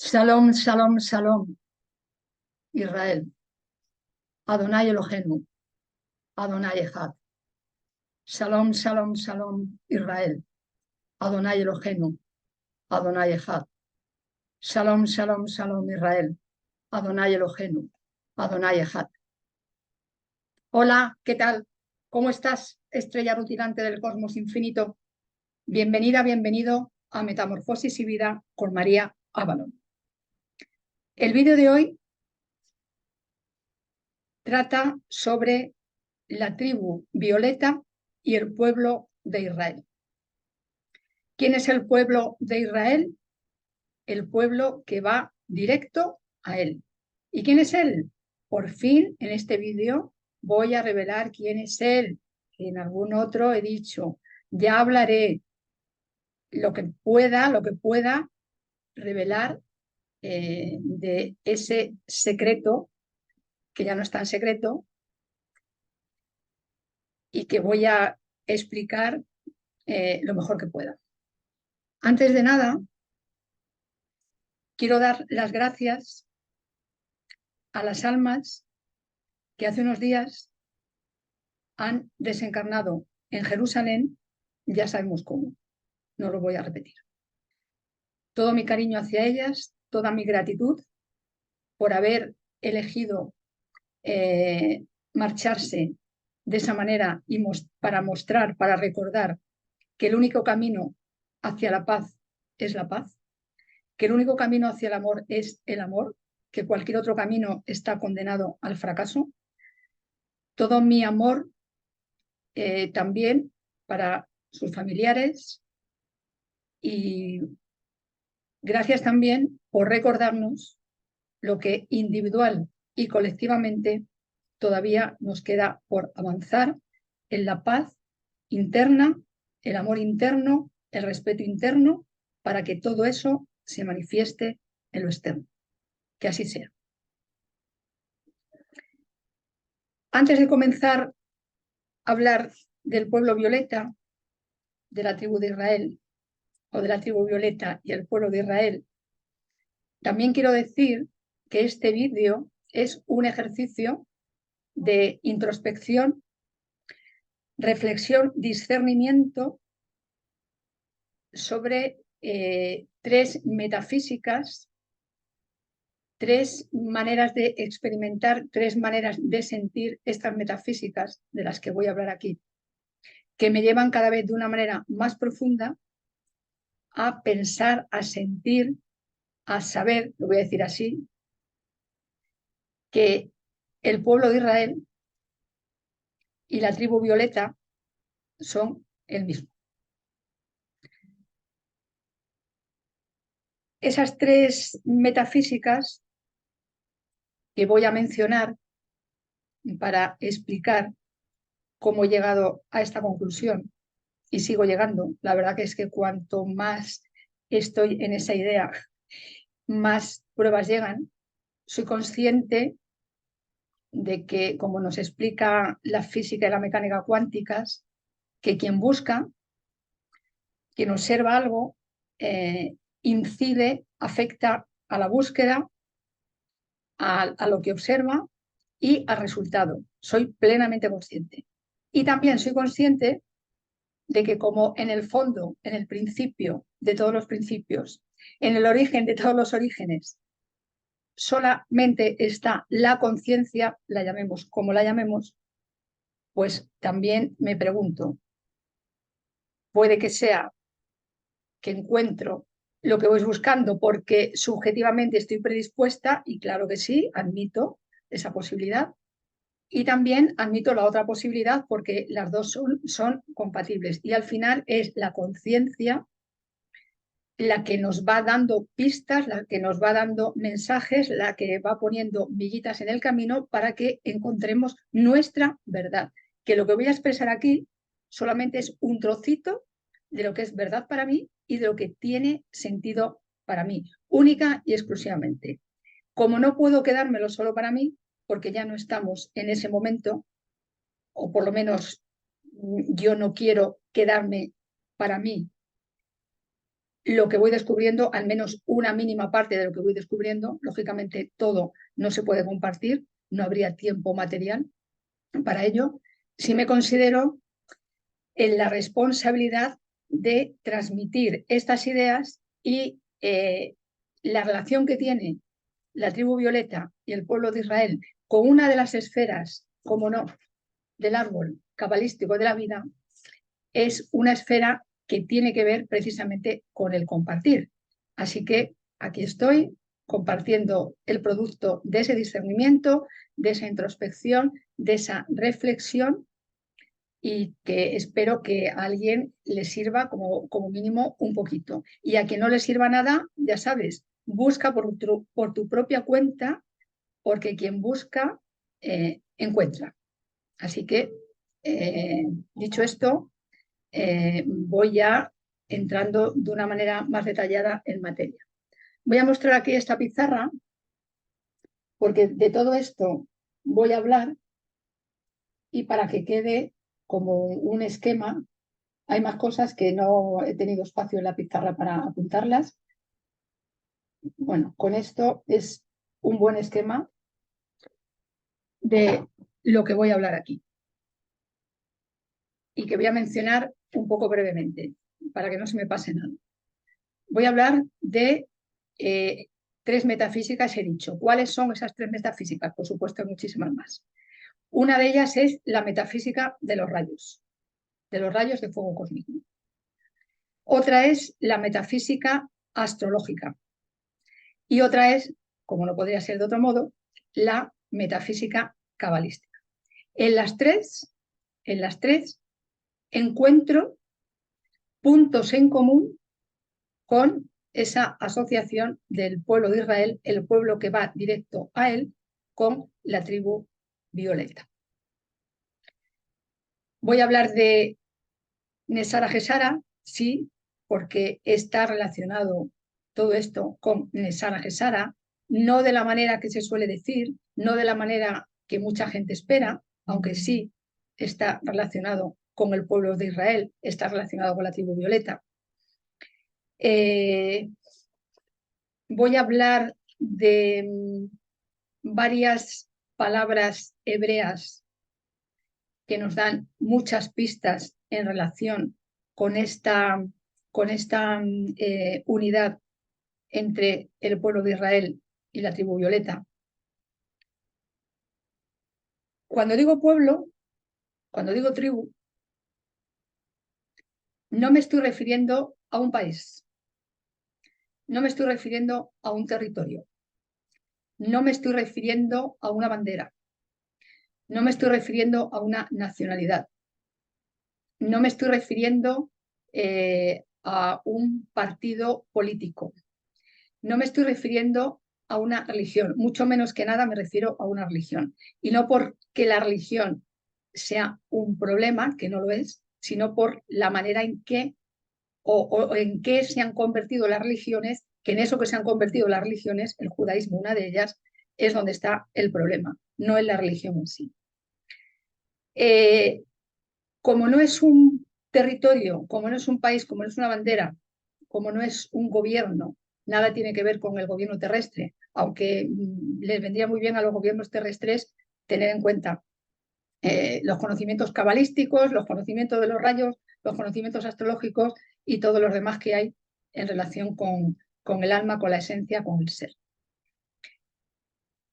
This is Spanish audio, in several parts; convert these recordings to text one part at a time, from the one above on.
Shalom, shalom, shalom, Israel. Adonai Eloheinu, Adonai Echad. Shalom, shalom, shalom, Israel. Adonai Eloheinu, Adonai Echad. Shalom, shalom, shalom, Israel. Adonai Eloheinu, Adonai Echad. Hola, ¿qué tal? ¿Cómo estás, estrella rutilante del cosmos infinito? Bienvenida, bienvenido a Metamorfosis y Vida con María Avalon. El vídeo de hoy trata sobre la tribu violeta y el pueblo de Israel. ¿Quién es el pueblo de Israel? El pueblo que va directo a él. ¿Y quién es él? Por fin, en este vídeo voy a revelar quién es él. En algún otro he dicho, ya hablaré lo que pueda revelar de ese secreto, que ya no es tan secreto, y que voy a explicar lo mejor que pueda. Antes de nada, quiero dar las gracias a las almas que hace unos días han desencarnado en Jerusalén, ya sabemos cómo, no lo voy a repetir. Todo mi cariño hacia ellas, toda mi gratitud por haber elegido marcharse de esa manera y para mostrar, para recordar que el único camino hacia la paz es la paz, que el único camino hacia el amor es el amor, que cualquier otro camino está condenado al fracaso. Todo mi amor también para sus familiares y gracias también por recordarnos lo que individual y colectivamente todavía nos queda por avanzar en la paz interna, el amor interno, el respeto interno, para que todo eso se manifieste en lo externo. Que así sea. Antes de comenzar a hablar del pueblo violeta, de la tribu de Israel, o de la tribu violeta y el pueblo de Israel, también quiero decir que este vídeo es un ejercicio de introspección, reflexión, discernimiento sobre tres metafísicas, tres maneras de experimentar, tres maneras de sentir estas metafísicas de las que voy a hablar aquí, que me llevan cada vez de una manera más profunda a pensar, a sentir, a saber, lo voy a decir así, que el pueblo de Israel y la tribu violeta son el mismo. Esas tres metafísicas que voy a mencionar para explicar cómo he llegado a esta conclusión y sigo llegando. La verdad que es que cuanto más estoy en esa idea, más pruebas llegan. Soy consciente de que, como nos explica la física y la mecánica cuánticas, que quien busca, quien observa algo, incide, afecta a la búsqueda, a lo que observa y al resultado. Soy plenamente consciente. Y también soy consciente de que como en el fondo, en el principio de todos los principios, en el origen de todos los orígenes, solamente está la conciencia, la llamemos como la llamemos, pues también me pregunto, puede que sea que encuentro lo que voy buscando porque subjetivamente estoy predispuesta, y claro que sí, admito esa posibilidad, y también admito la otra posibilidad porque las dos son compatibles. Y al final es la conciencia la que nos va dando pistas, la que nos va dando mensajes, la que va poniendo miguitas en el camino para que encontremos nuestra verdad. Que lo que voy a expresar aquí solamente es un trocito de lo que es verdad para mí y de lo que tiene sentido para mí, única y exclusivamente. Como no puedo quedármelo solo para mí, porque ya no estamos en ese momento, o por lo menos yo no quiero quedarme para mí lo que voy descubriendo, al menos una mínima parte de lo que voy descubriendo. Lógicamente todo no se puede compartir, no habría tiempo material para ello. Sí me considero en la responsabilidad de transmitir estas ideas y la relación que tiene la tribu violeta y el pueblo de Israel con una de las esferas, como no, del árbol cabalístico de la vida, es una esfera que tiene que ver precisamente con el compartir. Así que aquí estoy compartiendo el producto de ese discernimiento, de esa introspección, de esa reflexión, y que espero que a alguien le sirva como mínimo un poquito. Y a quien no le sirva nada, ya sabes, busca por tu propia cuenta, porque quien busca encuentra. Así que, dicho esto, voy ya entrando de una manera más detallada en materia. Voy a mostrar aquí esta pizarra, porque de todo esto voy a hablar, y para que quede como un esquema. Hay más cosas que no he tenido espacio en la pizarra para apuntarlas. Bueno, con esto es un buen esquema de lo que voy a hablar aquí y que voy a mencionar un poco brevemente para que no se me pase nada. Voy a hablar de tres metafísicas, he dicho. ¿Cuáles son esas tres metafísicas? Por supuesto, hay muchísimas más. Una de ellas es la metafísica de los rayos de fuego cósmico. Otra es la metafísica astrológica. Y otra es, como no podría ser de otro modo, la metafísica cabalística. En las tres encuentro puntos en común con esa asociación del pueblo de Israel, el pueblo que va directo a él, con la tribu violeta. Voy a hablar de Nesara Gesara, sí, porque está relacionado todo esto con Nesara Gesara, no de la manera que se suele decir, no de la manera que mucha gente espera, aunque sí está relacionado con el pueblo de Israel, está relacionado con la tribu violeta. Voy a hablar de varias palabras hebreas que nos dan muchas pistas en relación con esta unidad entre el pueblo de Israel y la tribu violeta. Cuando digo pueblo, cuando digo tribu, no me estoy refiriendo a un país, no me estoy refiriendo a un territorio, no me estoy refiriendo a una bandera, no me estoy refiriendo a una nacionalidad, no me estoy refiriendo a un partido político, no me estoy refiriendo a una religión, mucho menos que nada me refiero a una religión. Y no porque la religión sea un problema, que no lo es, sino por la manera en que o en qué se han convertido las religiones, que en eso que se han convertido las religiones, el judaísmo, una de ellas, es donde está el problema, no en la religión en sí. Como no es un territorio, como no es un país, como no es una bandera, como no es un gobierno, nada tiene que ver con el gobierno terrestre, aunque les vendría muy bien a los gobiernos terrestres tener en cuenta los conocimientos cabalísticos, los conocimientos de los rayos, los conocimientos astrológicos y todos los demás que hay en relación con el alma, con la esencia, con el ser.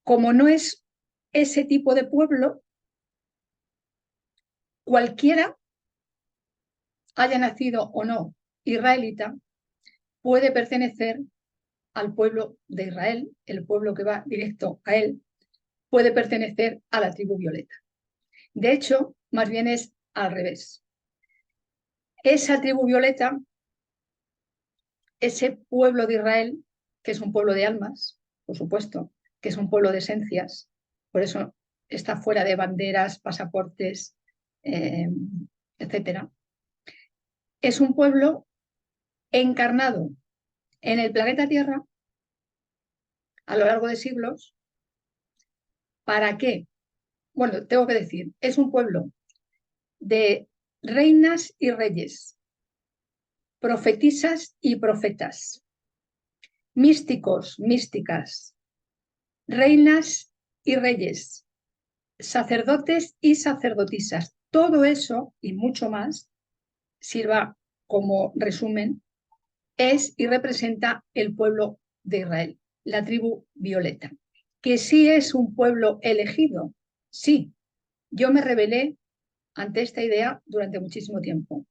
Como no es ese tipo de pueblo, cualquiera, haya nacido o no israelita, puede pertenecer al pueblo de Israel, el pueblo que va directo a él, puede pertenecer a la tribu violeta. De hecho, más bien es al revés. Esa tribu violeta, ese pueblo de Israel, que es un pueblo de almas, por supuesto, que es un pueblo de esencias, por eso está fuera de banderas, pasaportes, etcétera. Es un pueblo encarnado en el planeta Tierra a lo largo de siglos. ¿Para qué? Bueno, tengo que decir, es un pueblo de reinas y reyes profetisas y profetas, místicos, místicas, reinas y reyes, sacerdotes y sacerdotisas. Todo eso y mucho más, sirva como resumen, es y representa el pueblo de Israel, la tribu violeta, que sí es un pueblo elegido. Sí, yo me rebelé ante esta idea durante muchísimo tiempo,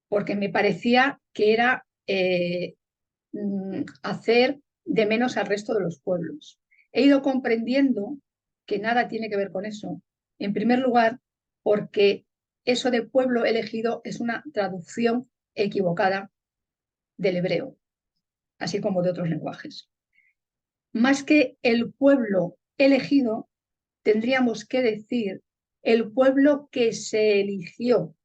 porque me parecía que era hacer de menos al resto de los pueblos. He ido comprendiendo que nada tiene que ver con eso. En primer lugar, porque eso de pueblo elegido es una traducción equivocada del hebreo, así como de otros lenguajes. Más que el pueblo elegido, tendríamos que decir el pueblo que se eligió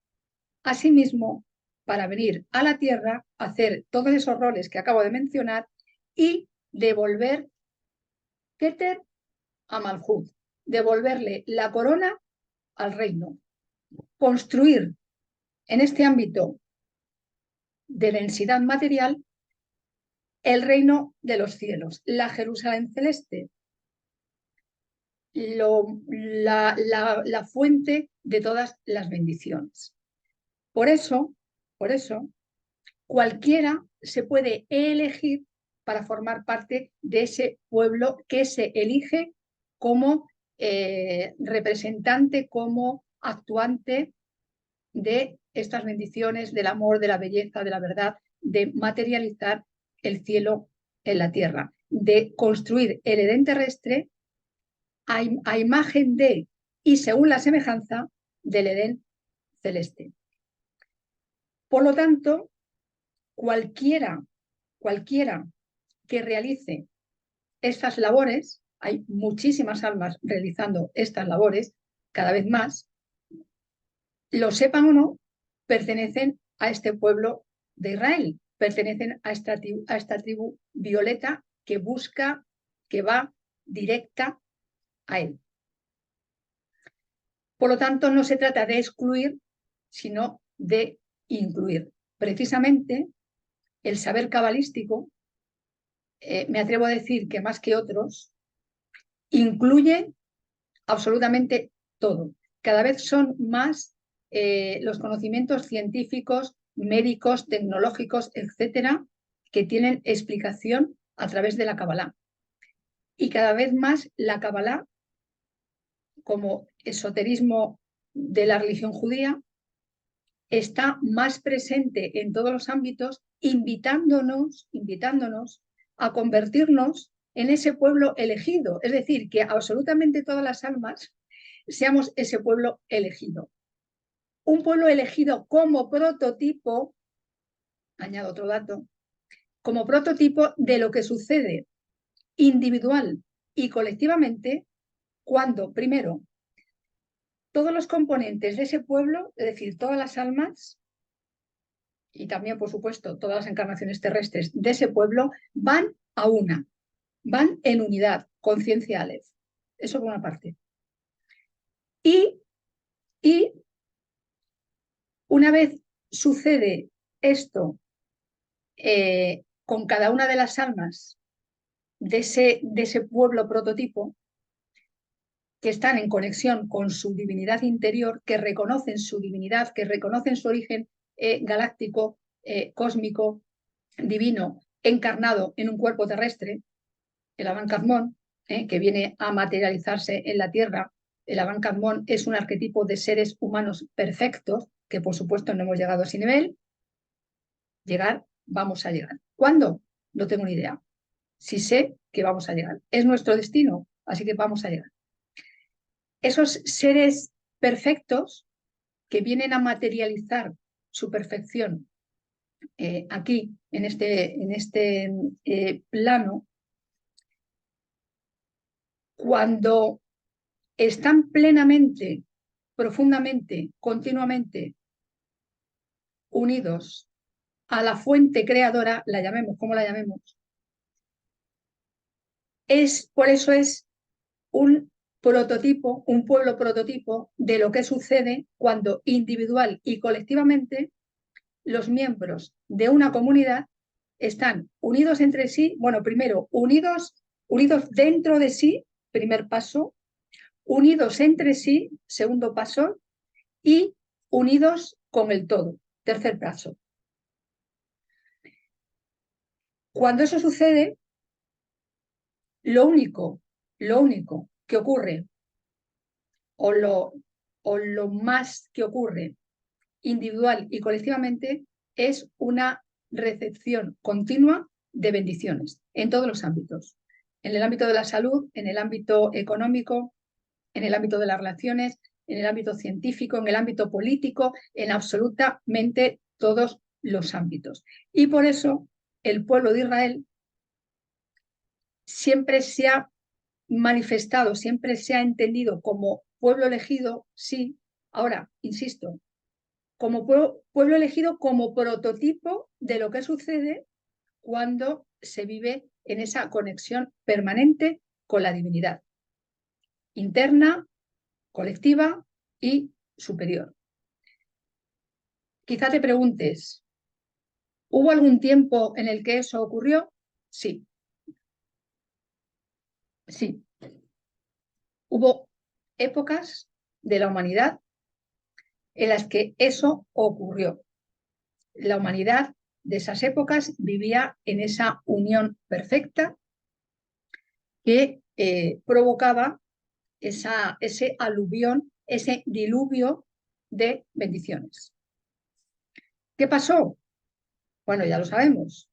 a sí mismo para venir a la tierra, hacer todos esos roles que acabo de mencionar y devolver Keter a Malhut, devolverle la corona al reino, construir en este ámbito de densidad material el reino de los cielos, la Jerusalén celeste, la fuente de todas las bendiciones. Por eso, cualquiera se puede elegir para formar parte de ese pueblo que se elige como representante, como actuante de estas bendiciones, del amor, de la belleza, de la verdad, de materializar el cielo en la tierra, de construir el Edén terrestre a imagen de y según la semejanza del Edén celeste. Por lo tanto, cualquiera que realice estas labores, hay muchísimas almas realizando estas labores, cada vez más, lo sepan o no, pertenecen a este pueblo de Israel, pertenecen a esta tribu violeta que busca, que va directa a él. Por lo tanto, no se trata de excluir, sino de incluir. Precisamente, el saber cabalístico, me atrevo a decir que más que otros, incluye absolutamente todo. Cada vez son más los conocimientos científicos, médicos, tecnológicos, etcétera, que tienen explicación a través de la Kabbalah. Y cada vez más la Kabbalah, como esoterismo de la religión judía, está más presente en todos los ámbitos, invitándonos a convertirnos en ese pueblo elegido. Es decir, que absolutamente todas las almas seamos ese pueblo elegido. Un pueblo elegido como prototipo, añado otro dato, como prototipo de lo que sucede individual y colectivamente cuando, primero, todos los componentes de ese pueblo, es decir, todas las almas y también, por supuesto, todas las encarnaciones terrestres de ese pueblo, van a una, van en unidad, conciencia Aleph. Eso por una parte. Y una vez sucede esto con cada una de las almas de ese pueblo prototipo, que están en conexión con su divinidad interior, que reconocen su divinidad, que reconocen su origen galáctico, cósmico, divino, encarnado en un cuerpo terrestre, el Aban Kadmon, que viene a materializarse en la Tierra. El Aban Kadmon es un arquetipo de seres humanos perfectos, que por supuesto no hemos llegado a ese nivel. Llegar, vamos a llegar. ¿Cuándo? No tengo ni idea. Sí sé que vamos a llegar. Es nuestro destino, así que vamos a llegar. Esos seres perfectos que vienen a materializar su perfección aquí, en este plano, cuando están plenamente, profundamente, continuamente unidos a la fuente creadora, la llamemos como la llamemos, por eso es un prototipo, un pueblo prototipo de lo que sucede cuando individual y colectivamente los miembros de una comunidad están unidos entre sí, bueno, primero, unidos dentro de sí, primer paso, unidos entre sí, segundo paso, y unidos con el todo, tercer paso. Cuando eso sucede, lo único que ocurre, o lo más que ocurre individual y colectivamente, es una recepción continua de bendiciones en todos los ámbitos. En el ámbito de la salud, en el ámbito económico, en el ámbito de las relaciones, en el ámbito científico, en el ámbito político, en absolutamente todos los ámbitos. Y por eso el pueblo de Israel siempre se ha manifestado, siempre se ha entendido como pueblo elegido, sí. Ahora, insisto, como pueblo elegido como prototipo de lo que sucede cuando se vive en esa conexión permanente con la divinidad, interna, colectiva y superior. Quizá te preguntes, ¿hubo algún tiempo en el que eso ocurrió? Sí, sí. Hubo épocas de la humanidad en las que eso ocurrió. La humanidad de esas épocas vivía en esa unión perfecta que provocaba ese aluvión, ese diluvio de bendiciones. ¿Qué pasó? Bueno, ya lo sabemos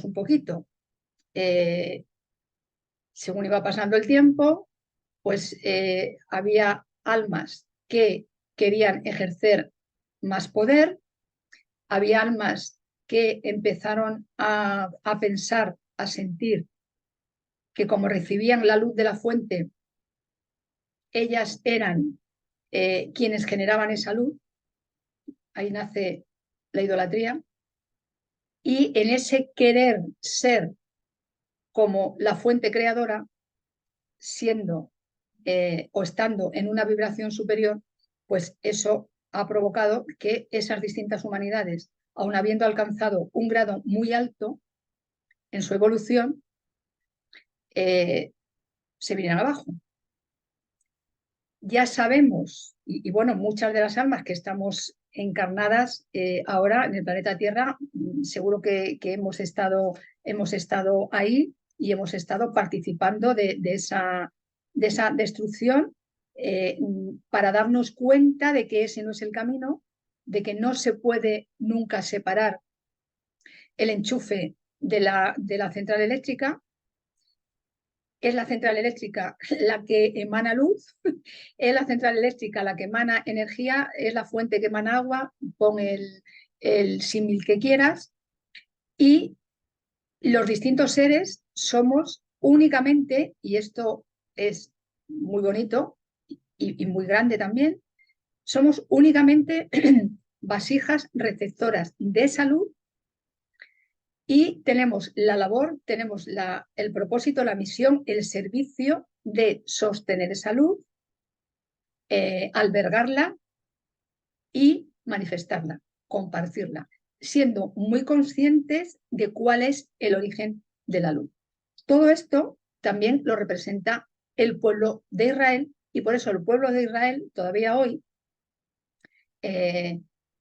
un poquito. Según iba pasando el tiempo, pues había almas que querían ejercer más poder, había almas que empezaron a pensar, a sentir que como recibían la luz de la fuente, ellas eran quienes generaban esa luz. Ahí nace la idolatría. Y en ese querer ser como la fuente creadora, siendo o estando en una vibración superior, pues eso ha provocado que esas distintas humanidades, aun habiendo alcanzado un grado muy alto en su evolución, se vinieran abajo. Ya sabemos, y bueno, muchas de las almas que estamos encarnadas ahora en el planeta Tierra, seguro que hemos estado ahí y hemos estado participando de esa destrucción para darnos cuenta de que ese no es el camino, de que no se puede nunca separar el enchufe de la central eléctrica. Es la central eléctrica la que emana luz, es la central eléctrica la que emana energía, es la fuente que emana agua, pon el símil que quieras, y los distintos seres somos únicamente, y esto es muy bonito y muy grande también, somos únicamente vasijas receptoras de esa luz. Y tenemos la labor, tenemos el propósito, la misión, el servicio de sostener esa luz, albergarla y manifestarla, compartirla, siendo muy conscientes de cuál es el origen de la luz. Todo esto también lo representa el pueblo de Israel, y por eso el pueblo de Israel todavía hoy,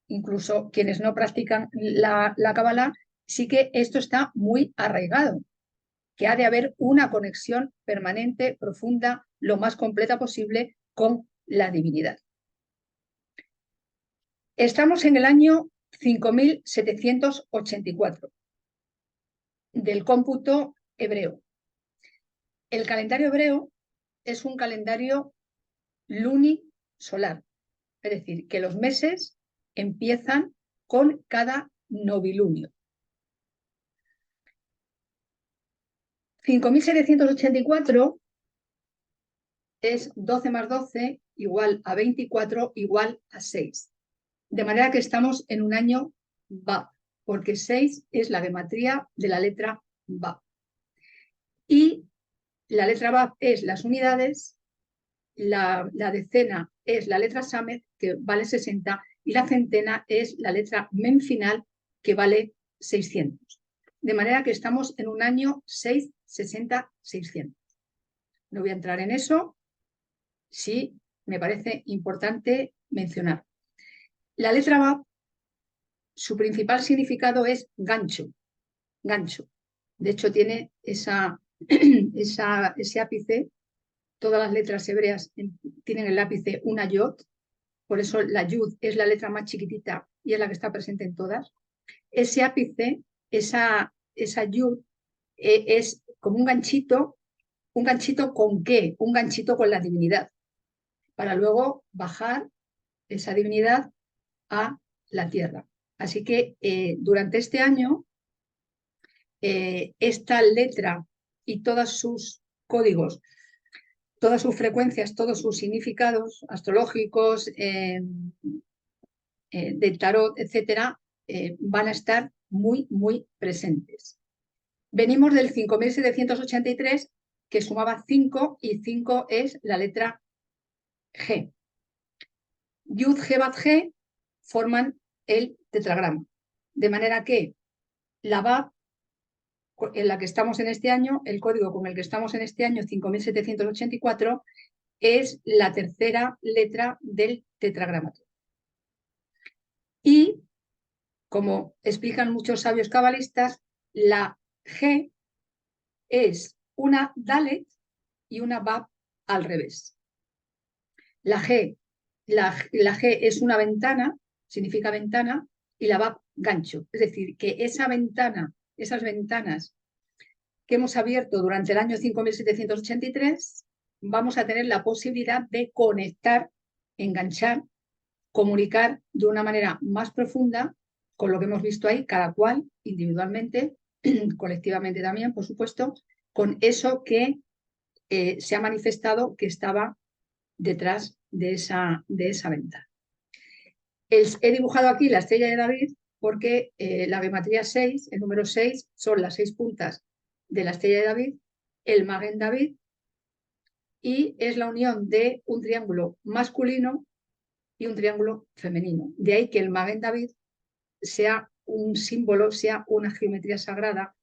incluso quienes no practican la Kabbalah, sí que esto está muy arraigado, que ha de haber una conexión permanente, profunda, lo más completa posible con la divinidad. Estamos en el año 5784 del cómputo hebreo. El calendario hebreo es un calendario lunisolar, es decir, que los meses empiezan con cada novilunio. 5784 es 12 más 12 igual a 24 igual a 6. De manera que estamos en un año Ba, porque 6 es la gematría de la letra Ba. Y la letra Ba es las unidades, la decena es la letra Samet, que vale 60, y la centena es la letra men final, que vale 600. De manera que estamos en un año 660-600. No voy a entrar en eso, sí me parece importante mencionar. La letra Bab, su principal significado es gancho, gancho. De hecho, tiene ese ápice. Todas las letras hebreas tienen el ápice una yod, por eso la yud es la letra más chiquitita y es la que está presente en todas. Ese ápice, esa yud, es como un ganchito ¿con qué? Un ganchito con la divinidad, para luego bajar esa divinidad a la tierra. Así que durante este año, esta letra y todos sus códigos, todas sus frecuencias, todos sus significados astrológicos, del tarot, etcétera, van a estar muy, muy presentes. Venimos del 5783, que sumaba 5, y 5 es la letra G. Yud, G, Bat, G forman el tetragrama. De manera que la Bab, en la que estamos en este año, el código con el que estamos en este año, 5784, es la tercera letra del tetragrama. Y, como explican muchos sabios cabalistas, la G es una Dalet y una Bab al revés. La G es una ventana, significa ventana, y la Bab gancho. Es decir, que esa ventana, esas ventanas que hemos abierto durante el año 5783, vamos a tener la posibilidad de conectar, enganchar, comunicar de una manera más profunda con lo que hemos visto ahí, cada cual individualmente, colectivamente también, por supuesto, con eso que se ha manifestado que estaba detrás de esa ventana. He dibujado aquí la estrella de David porque la gematría 6, el número 6, son las 6 puntas de la estrella de David, el Maguen David, y es la unión de un triángulo masculino y un triángulo femenino. De ahí que el Maguen David sea un símbolo, sea una geometría sagrada,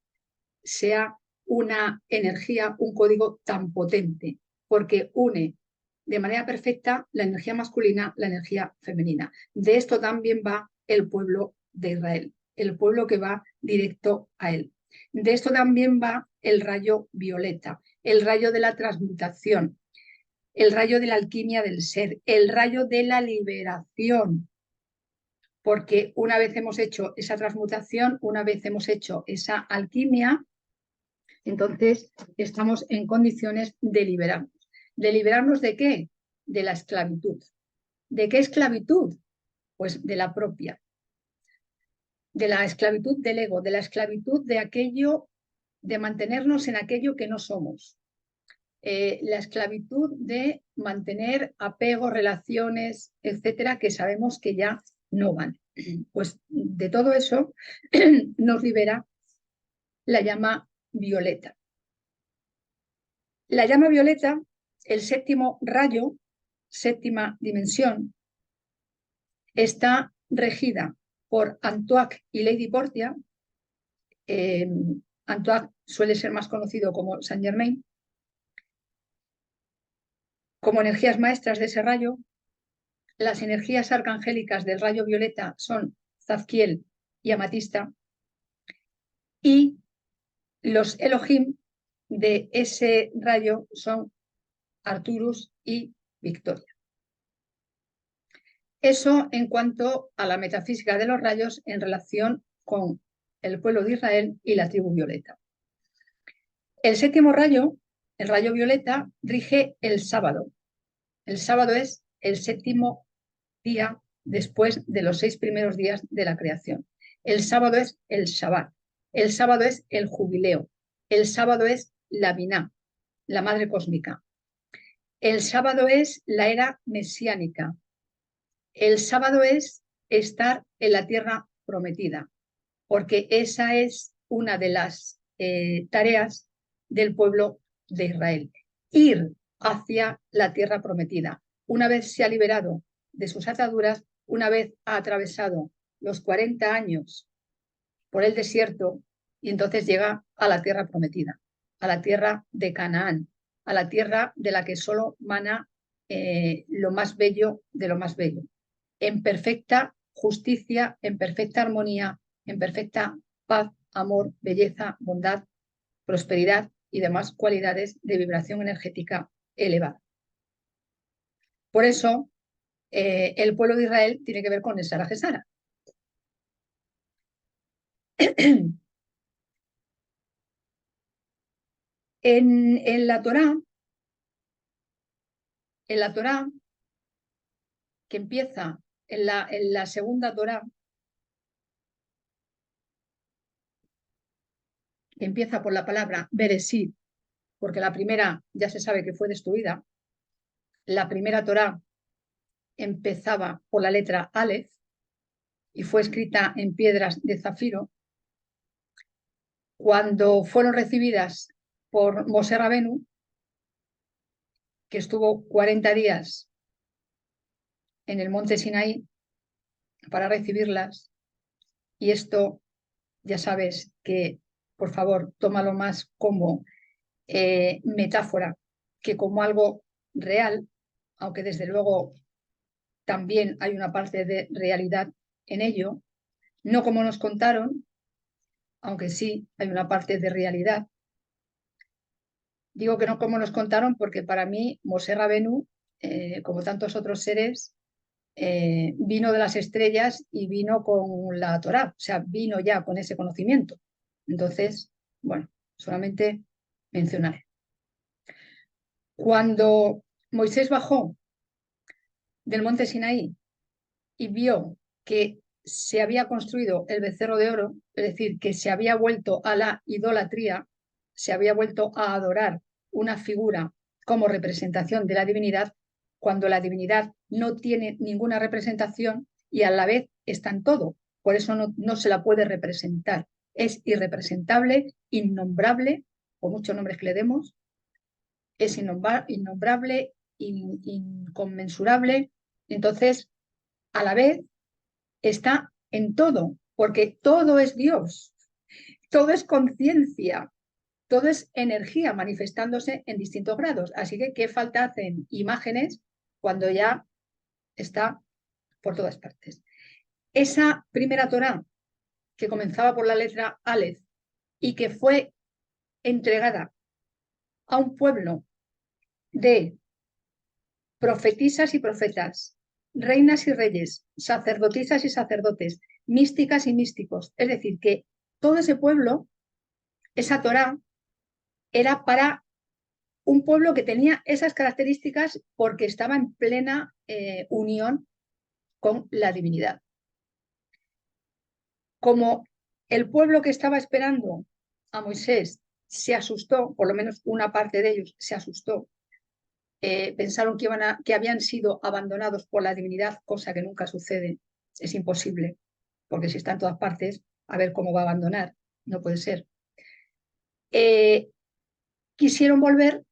sea una energía, un código tan potente, porque une de manera perfecta la energía masculina, la energía femenina. De esto también va el pueblo de Israel, el pueblo que va directo a él. De esto también va el rayo violeta, el rayo de la transmutación, el rayo de la alquimia del ser, el rayo de la liberación, porque una vez hemos hecho esa transmutación, una vez hemos hecho esa alquimia, entonces estamos en condiciones de liberarnos. ¿De liberarnos de qué? De la esclavitud. ¿De qué esclavitud? Pues de la propia. De la esclavitud del ego, de la esclavitud de aquello, de mantenernos en aquello que no somos. La esclavitud de mantener apego, relaciones, etcétera, que sabemos que ya no van. Pues de todo eso nos libera la llama violeta. La llama violeta, el séptimo rayo, séptima dimensión, está regida por Antoine y Lady Portia. Antoine suele ser más conocido como Saint Germain, como energías maestras de ese rayo. Las energías arcangélicas del rayo violeta son Zadkiel y Amatista, y los Elohim de ese rayo son Arturus y Victoria. Eso en cuanto a la metafísica de los rayos en relación con el pueblo de Israel y la tribu violeta. El séptimo rayo, el rayo violeta, rige el sábado. El sábado es el séptimo día después de los 6 primeros días de la creación. El sábado es el Shabbat. El sábado es el jubileo. El sábado es la Binah, la madre cósmica. El sábado es la era mesiánica. El sábado es estar en la tierra prometida, porque esa es una de las tareas del pueblo de Israel, ir hacia la tierra prometida. Una vez se ha liberado de sus ataduras, una vez ha atravesado los 40 años por el desierto y entonces llega a la tierra prometida, a la tierra de Canaán, a la tierra de la que solo mana lo más bello de lo más bello, en perfecta justicia, en perfecta armonía, en perfecta paz, amor, belleza, bondad, prosperidad y demás cualidades de vibración energética elevada. Por eso, el pueblo de Israel tiene que ver con el Sara Gesara. En la Torá, que empieza en la segunda Torá, que empieza por la palabra Bereshit, porque la primera ya se sabe que fue destruida, la primera Torá empezaba por la letra Aleph y fue escrita en piedras de zafiro. Cuando fueron recibidas por Moshe Rabenu, que estuvo 40 días en el monte Sinaí para recibirlas, y esto ya sabes que, por favor, tómalo más como metáfora que como algo real, aunque desde luego también hay una parte de realidad en ello, no como nos contaron, aunque sí hay una parte de realidad. Digo que no como nos contaron porque para mí Moshe Rabenu, como tantos otros seres, vino de las estrellas y vino con la Torá, o sea, vino ya con ese conocimiento. Entonces, bueno, solamente mencionar. Cuando Moisés bajó del monte Sinaí y vio que se había construido el becerro de oro, es decir, que se había vuelto a la idolatría, se había vuelto a adorar una figura como representación de la divinidad, cuando la divinidad no tiene ninguna representación y a la vez está en todo. Por eso no se la puede representar. Es irrepresentable, innombrable, por muchos nombres que le demos, es innombrable, inconmensurable. Entonces, a la vez, está en todo, porque todo es Dios, todo es conciencia, todo es energía manifestándose en distintos grados. Así que, ¿qué falta hacen imágenes cuando ya está por todas partes? Esa primera Torá, que comenzaba por la letra Aleph y que fue entregada a un pueblo de profetisas y profetas, reinas y reyes, sacerdotisas y sacerdotes, místicas y místicos. Es decir, que todo ese pueblo, esa Torá, era para un pueblo que tenía esas características porque estaba en plena unión con la divinidad. Como el pueblo que estaba esperando a Moisés se asustó, por lo menos una parte de ellos se asustó, pensaron que habían sido abandonados por la divinidad, cosa que nunca sucede, es imposible, porque si está en todas partes, a ver cómo va a abandonar, no puede ser. Quisieron volver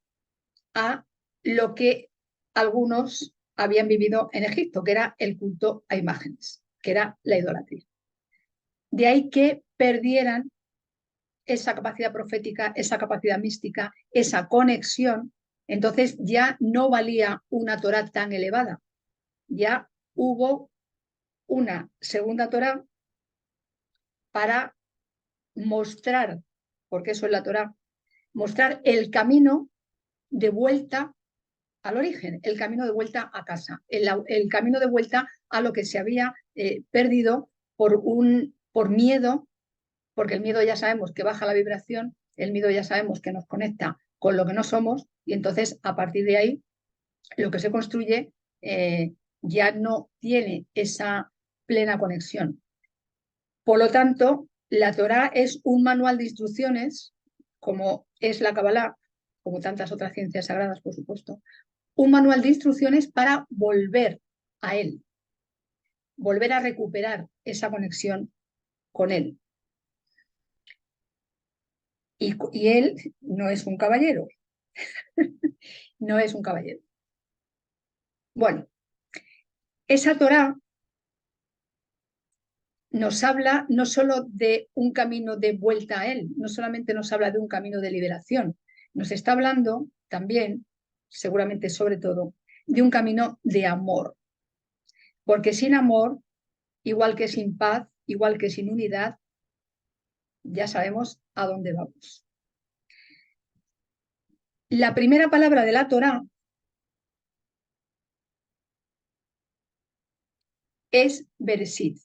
a lo que algunos habían vivido en Egipto, que era el culto a imágenes, que era la idolatría. De ahí que perdieran esa capacidad profética, esa capacidad mística, esa conexión. Entonces ya no valía una Torá tan elevada, ya hubo una segunda Torá para mostrar, porque eso es la Torá, mostrar el camino de vuelta al origen, el camino de vuelta a casa, el camino de vuelta a lo que se había perdido por miedo, porque el miedo ya sabemos que baja la vibración, el miedo ya sabemos que nos conecta con lo que no somos, y entonces a partir de ahí lo que se construye ya no tiene esa plena conexión. Por lo tanto, la Torá es un manual de instrucciones, como es la Kabbalah, como tantas otras ciencias sagradas, por supuesto, un manual de instrucciones para volver a él, volver a recuperar esa conexión con él. Y él no es un caballero, no es un caballero. Bueno, esa Torá nos habla no solo de un camino de vuelta a Él, no solamente nos habla de un camino de liberación, nos está hablando también, seguramente sobre todo, de un camino de amor. Porque sin amor, igual que sin paz, igual que sin unidad, ya sabemos a dónde vamos. La primera palabra de la Torá es Bereshit.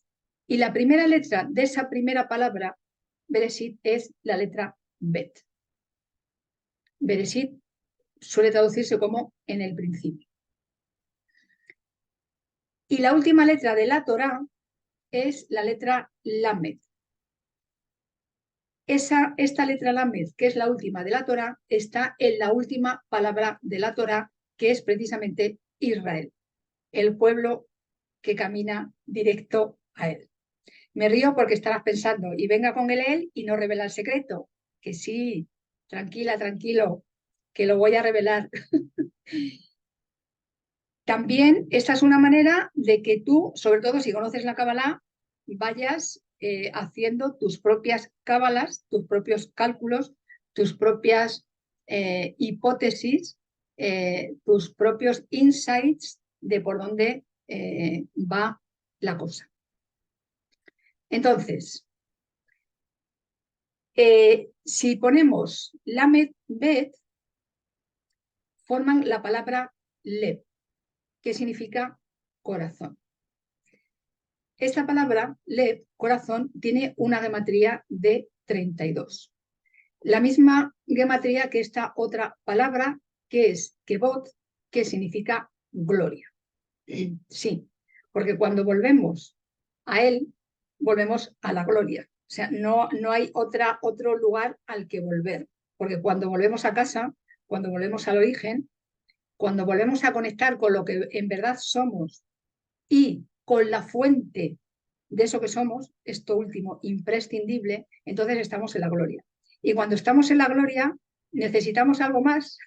Y la primera letra de esa primera palabra, Bereshit, es la letra Bet. Bereshit suele traducirse como en el principio. Y la última letra de la Torá es la letra Lamed. Esta letra Lamed, que es la última de la Torá, está en la última palabra de la Torá, que es precisamente Israel, el pueblo que camina directo a él. Me río porque estarás pensando, y venga con él y no revela el secreto. Que sí, tranquila, tranquilo, que lo voy a revelar. También esta es una manera de que tú, sobre todo si conoces la Kabbalah, vayas haciendo tus propias cábalas, tus propios cálculos, tus propias hipótesis, tus propios insights de por dónde va la cosa. Entonces, si ponemos Lamed Bet, forman la palabra Lev, que significa corazón. Esta palabra, Lev, corazón, tiene una gematría de 32. La misma gematría que esta otra palabra, que es Kevod, que significa gloria. Sí, porque cuando volvemos a él, volvemos a la gloria. O sea, no hay otro lugar al que volver. Porque cuando volvemos a casa, cuando volvemos al origen, cuando volvemos a conectar con lo que en verdad somos y con la fuente de eso que somos, esto último, imprescindible, entonces estamos en la gloria. Y cuando estamos en la gloria, ¿necesitamos algo más?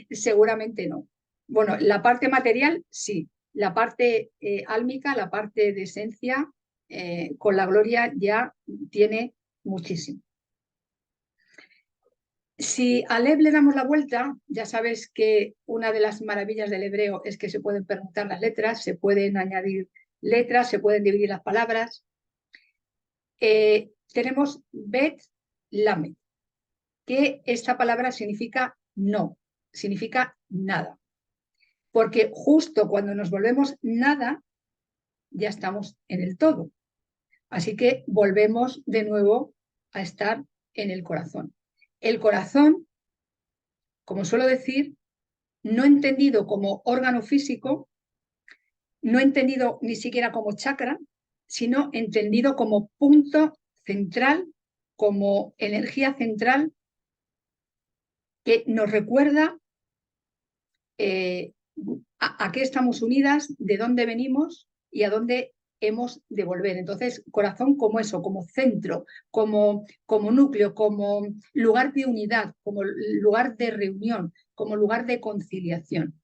Seguramente no. Bueno, la parte material, sí. La parte álmica, la parte de esencia, con la gloria ya tiene muchísimo. Si a Lev le damos la vuelta, ya sabes que una de las maravillas del hebreo es que se pueden permutar las letras, se pueden añadir letras, se pueden dividir las palabras. Tenemos Bet Lamed, que esta palabra significa no, significa nada. Porque justo cuando nos volvemos nada, ya estamos en el todo. Así que volvemos de nuevo a estar en el corazón. El corazón, como suelo decir, no entendido como órgano físico, no entendido ni siquiera como chakra, sino entendido como punto central, como energía central que nos recuerda a qué estamos unidas, de dónde venimos y a dónde hemos de volver. Entonces, corazón como eso, como centro, como núcleo, como lugar de unidad, como lugar de reunión, como lugar de conciliación.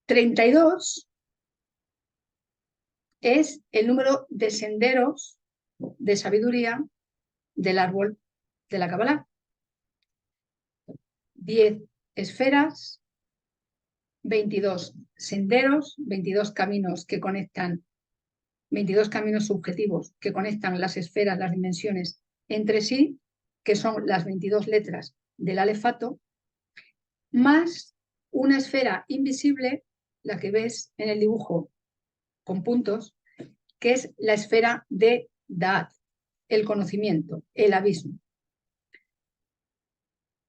32 es el número de senderos de sabiduría del árbol de la Kabbalah. 10 esferas, 22 senderos, 22 caminos que conectan, 22 caminos subjetivos que conectan las esferas, las dimensiones entre sí, que son las 22 letras del alefato, más una esfera invisible, la que ves en el dibujo con puntos, que es la esfera de Da'at, el conocimiento, el abismo.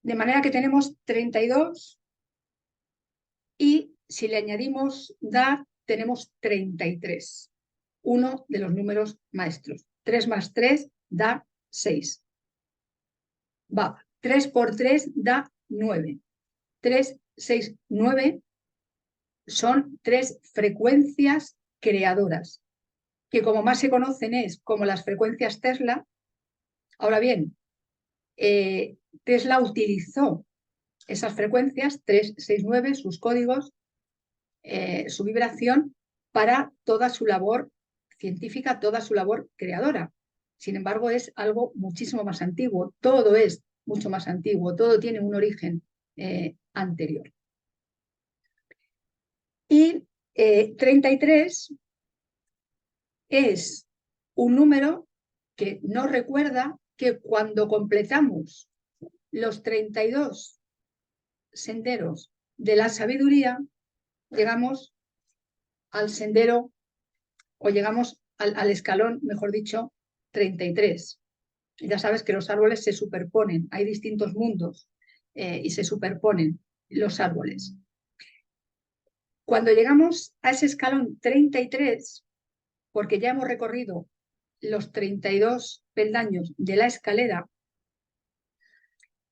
De manera que tenemos 32 y si le añadimos Da'at tenemos 33, uno de los números maestros. 3 más 3 da 6. Va, 3 por 3 da 9. 3, 6, 9 son 3 frecuencias creadoras, que como más se conocen es como las frecuencias Tesla. Ahora bien, Tesla utilizó esas frecuencias, 3, 6, 9, sus códigos, su vibración para toda su labor científica, toda su labor creadora. Sin embargo, es algo muchísimo más antiguo, todo es mucho más antiguo, todo tiene un origen anterior. Y 33 es un número que nos recuerda que cuando completamos los 32 senderos de la sabiduría, llegamos al sendero o llegamos al escalón, mejor dicho, 33. Ya sabes que los árboles se superponen, hay distintos mundos y se superponen los árboles. Cuando llegamos a ese escalón 33, porque ya hemos recorrido los 32 peldaños de la escalera,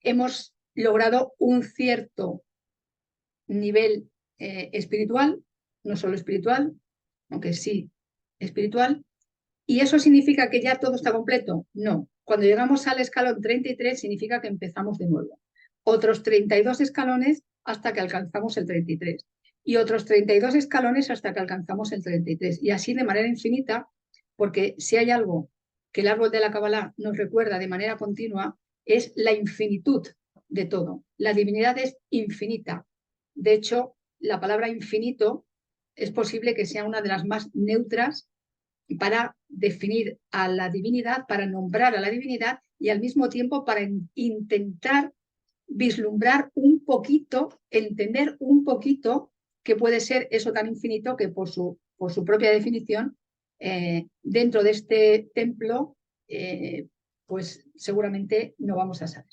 hemos logrado un cierto nivel espiritual, no solo espiritual, aunque sí espiritual, ¿y eso significa que ya todo está completo? No. Cuando llegamos al escalón 33 significa que empezamos de nuevo. Otros 32 escalones hasta que alcanzamos el 33. Y otros 32 escalones hasta que alcanzamos el 33. Y así de manera infinita, porque si hay algo que el árbol de la Kabbalah nos recuerda de manera continua, es la infinitud de todo. La divinidad es infinita. De hecho, la palabra infinito es posible que sea una de las más neutras para definir a la divinidad, para nombrar a la divinidad y al mismo tiempo para intentar vislumbrar un poquito, entender un poquito qué puede ser eso tan infinito que por su propia definición, dentro de este templo, pues seguramente no vamos a saber.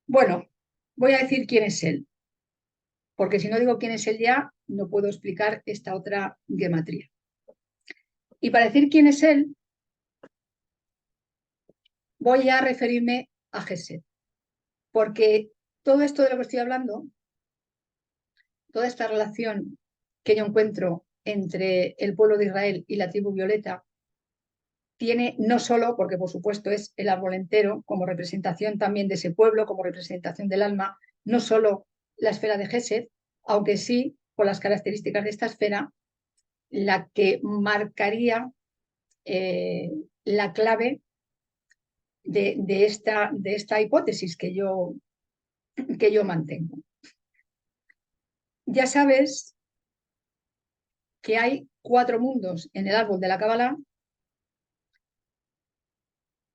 Bueno, voy a decir quién es él, porque si no digo quién es él ya, no puedo explicar esta otra gematría. Y para decir quién es él, voy a referirme a Gesed, porque todo esto de lo que estoy hablando, toda esta relación que yo encuentro entre el pueblo de Israel y la tribu violeta, tiene no solo, porque por supuesto es el árbol entero, como representación también de ese pueblo, como representación del alma, no solo la esfera de Gesed, aunque sí, por las características de esta esfera, la que marcaría la clave de esta hipótesis que yo mantengo. Ya sabes que hay 4 mundos en el árbol de la Kabbalah.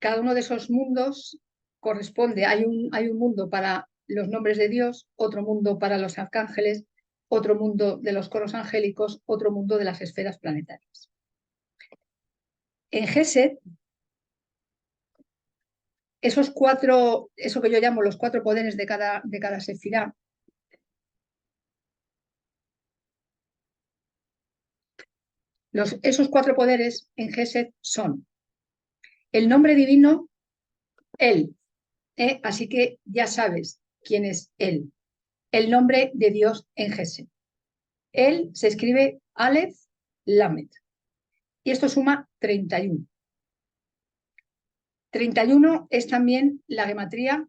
Cada uno de esos mundos corresponde, hay un mundo para los nombres de Dios, otro mundo para los arcángeles, otro mundo de los coros angélicos, otro mundo de las esferas planetarias. En Gesed, esos 4, eso que yo llamo los 4 poderes de cada sefirá, esos 4 poderes en Gesed son el nombre divino, Él, así que ya sabes quién es Él, el nombre de Dios en Gesed. Él se escribe Aleph Lamed y esto suma 31. 31 es también la gematría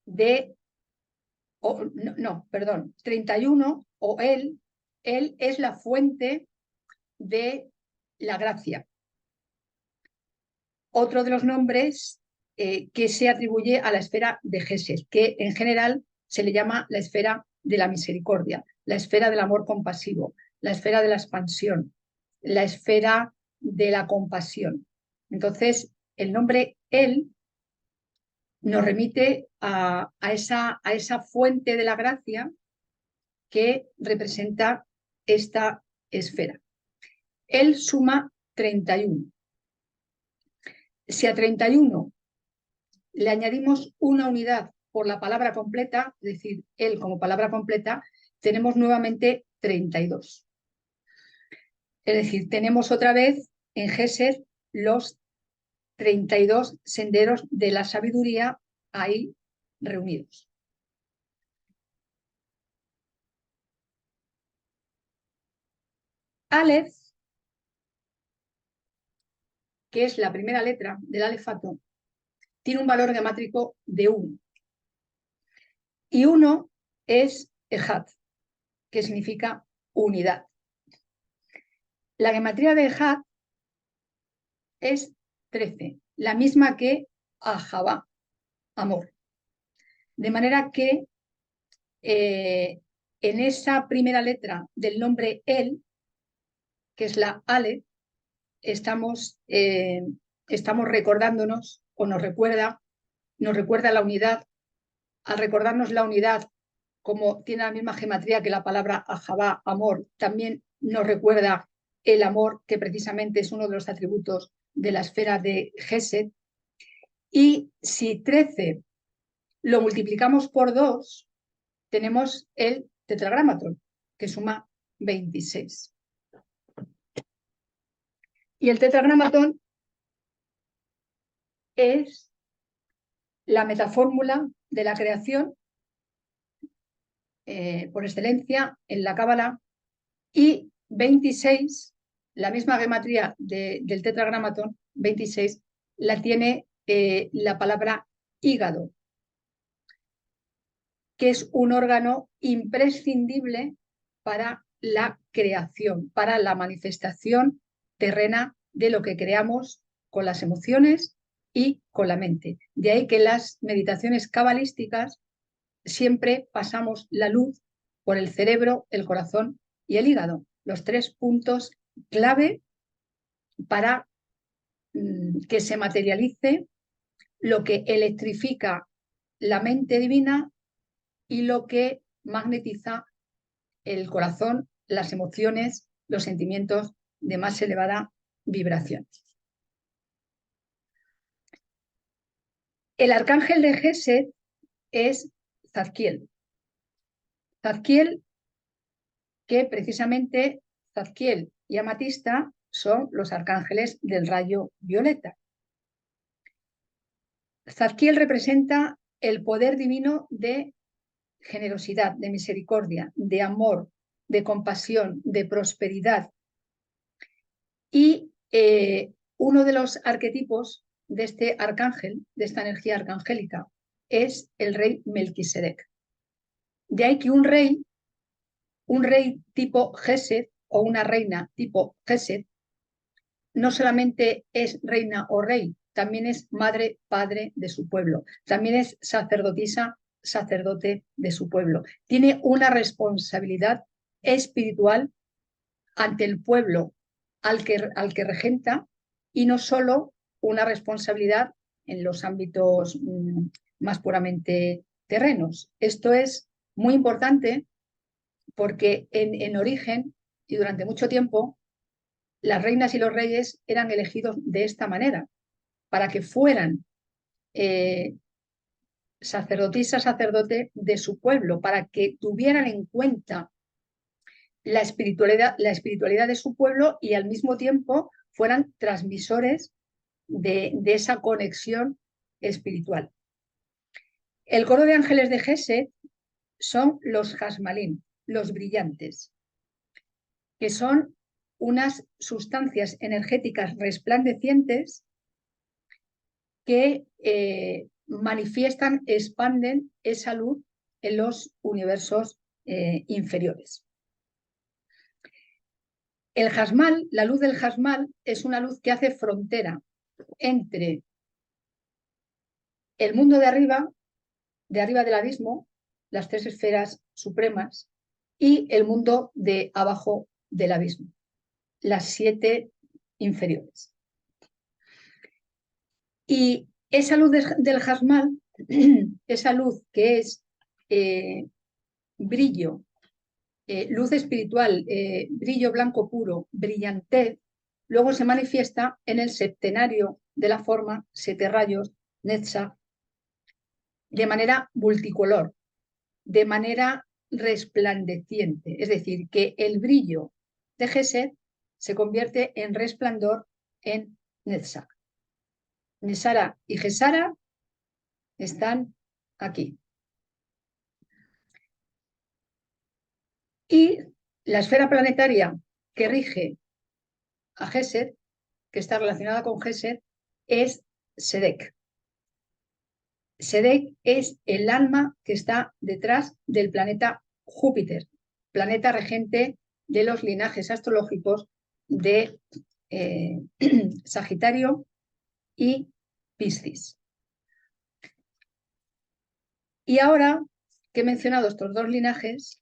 de, perdón, 31 o él es la fuente de la gracia. Otro de los nombres que se atribuye a la esfera de Gesed, que en general se le llama la esfera de la misericordia, la esfera del amor compasivo, la esfera de la expansión, la esfera de la compasión. Entonces, el nombre Él nos remite a esa fuente de la gracia que representa esta esfera. Él suma 31. Si a 31 le añadimos una unidad por la palabra completa, es decir, él como palabra completa, tenemos nuevamente 32. Es decir, tenemos otra vez en Gesed los 32 senderos de la sabiduría ahí reunidos. Aleph, que es la primera letra del alefato, tiene un valor gemátrico de 1. Y 1 es Ejad, que significa unidad. La gematría de Ejad es 13, la misma que Ahabá, amor. De manera que en esa primera letra del nombre El, que es la Ale, estamos recordándonos, o nos recuerda la unidad. Al recordarnos la unidad, como tiene la misma gematría que la palabra Ahabá, amor, también nos recuerda el amor, que precisamente es uno de los atributos de la esfera de Gesed. Y si 13 lo multiplicamos por 2, tenemos el tetragramatón, que suma 26. Y el tetragramatón es la metafórmula de la creación por excelencia en la Cábala, y 26, la misma gematría del tetragramatón, 26, la tiene la palabra hígado, que es un órgano imprescindible para la creación, para la manifestación terrena de lo que creamos con las emociones y con la mente. De ahí que las meditaciones cabalísticas siempre pasamos la luz por el cerebro, el corazón y el hígado, los 3 puntos clave para que se materialice lo que electrifica la mente divina y lo que magnetiza el corazón, las emociones, los sentimientos de más elevada vibración. El arcángel de Gesed es Zadkiel. Zadkiel, que precisamente Zadkiel y Amatista son los arcángeles del rayo violeta. Zadkiel representa el poder divino de generosidad, de misericordia, de amor, de compasión, de prosperidad. Y uno de los arquetipos de este arcángel, de esta energía arcangélica, es el rey Melquisedec. De ahí que un rey tipo Gesed o una reina tipo Gesed no solamente es reina o rey, también es madre, padre de su pueblo, también es sacerdotisa, sacerdote de su pueblo. Tiene una responsabilidad espiritual ante el pueblo al que regenta, y no solo una responsabilidad en los ámbitos más puramente terrenos. Esto es muy importante porque en origen y durante mucho tiempo las reinas y los reyes eran elegidos de esta manera, para que fueran sacerdotisa, sacerdote de su pueblo, para que tuvieran en cuenta la espiritualidad de su pueblo y al mismo tiempo fueran transmisores de esa conexión espiritual. El coro de ángeles de Gesed son los Hasmalín, los brillantes, que son unas sustancias energéticas resplandecientes que manifiestan, expanden esa luz en los universos inferiores. El Hasmal, la luz del Hasmal, es una luz que hace frontera entre el mundo de arriba del abismo, las 3 esferas supremas, y el mundo de abajo del abismo, las 7 inferiores. Y esa luz del Hasmal, esa luz que es brillo, luz espiritual, brillo blanco puro, brillantez, luego se manifiesta en el septenario de la forma, 7 rayos, Netzach, de manera multicolor, de manera resplandeciente. Es decir, que el brillo de Gesed se convierte en resplandor en Netzach. Nesara y Gesara están aquí. Y la esfera planetaria que rige a Gesed, que está relacionada con Gesed, es Sedek. Sedek es el alma que está detrás del planeta Júpiter, planeta regente de los linajes astrológicos de Sagitario y Piscis. Y ahora que he mencionado estos dos linajes,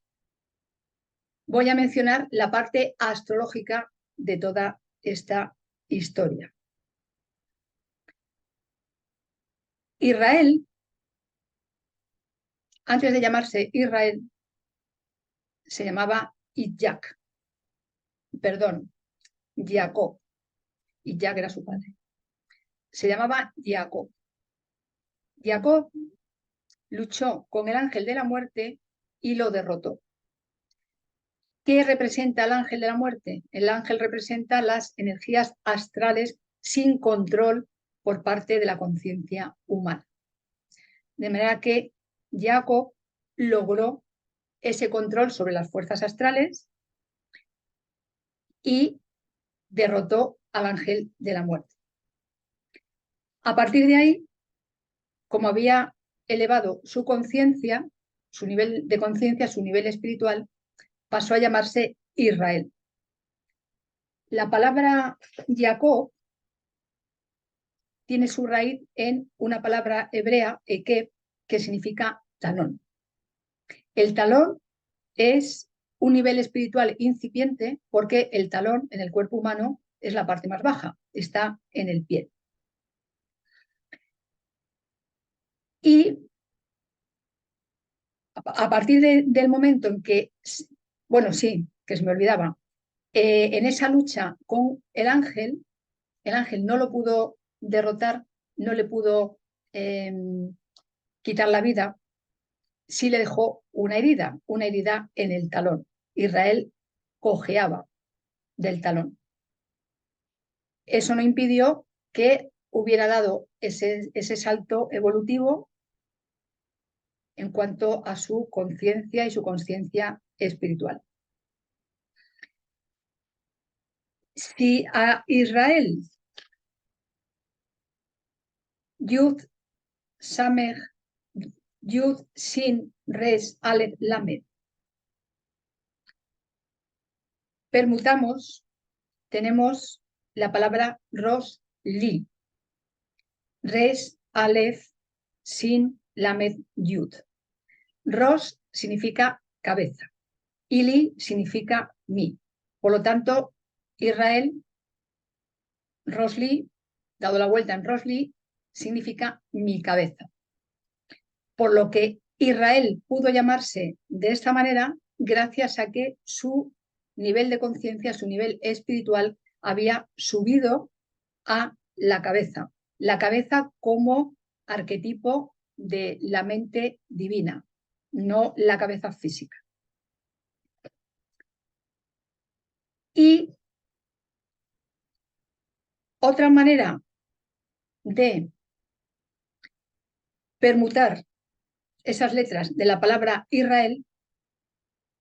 voy a mencionar la parte astrológica de toda esta historia. Israel, antes de llamarse Israel, se llamaba Jacob. Jacob era su padre. Se llamaba Jacob. Jacob luchó con el ángel de la muerte y lo derrotó. ¿Qué representa el ángel de la muerte? El ángel representa las energías astrales sin control por parte de la conciencia humana. De manera que Jacob logró ese control sobre las fuerzas astrales y derrotó al ángel de la muerte. A partir de ahí, como había elevado su conciencia, su nivel de conciencia, su nivel espiritual, pasó a llamarse Israel. La palabra Jacob tiene su raíz en una palabra hebrea, ekeb, que significa talón. El talón es un nivel espiritual incipiente porque el talón en el cuerpo humano es la parte más baja, está en el pie. Y a partir del momento en que, bueno, sí, que se me olvidaba, en esa lucha con el ángel no lo pudo derrotar, no le pudo quitar la vida, sí le dejó una herida en el talón. Israel cojeaba del talón. Eso no impidió que hubiera dado ese salto evolutivo en cuanto a su conciencia y su conciencia espiritual. Si a Israel, Yud, Samech, Yud, Sin, Res, Aleph, Lamed, permutamos, tenemos la palabra Ros, Li, Res, Aleph, Sin, Lamed, Yud. Ros significa cabeza y Li significa mi. Por lo tanto, Israel, Rosli, dado la vuelta en Rosli, significa mi cabeza. Por lo que Israel pudo llamarse de esta manera gracias a que su nivel de conciencia, su nivel espiritual había subido a la cabeza como arquetipo de la mente divina, no la cabeza física. Y otra manera de permutar esas letras de la palabra Israel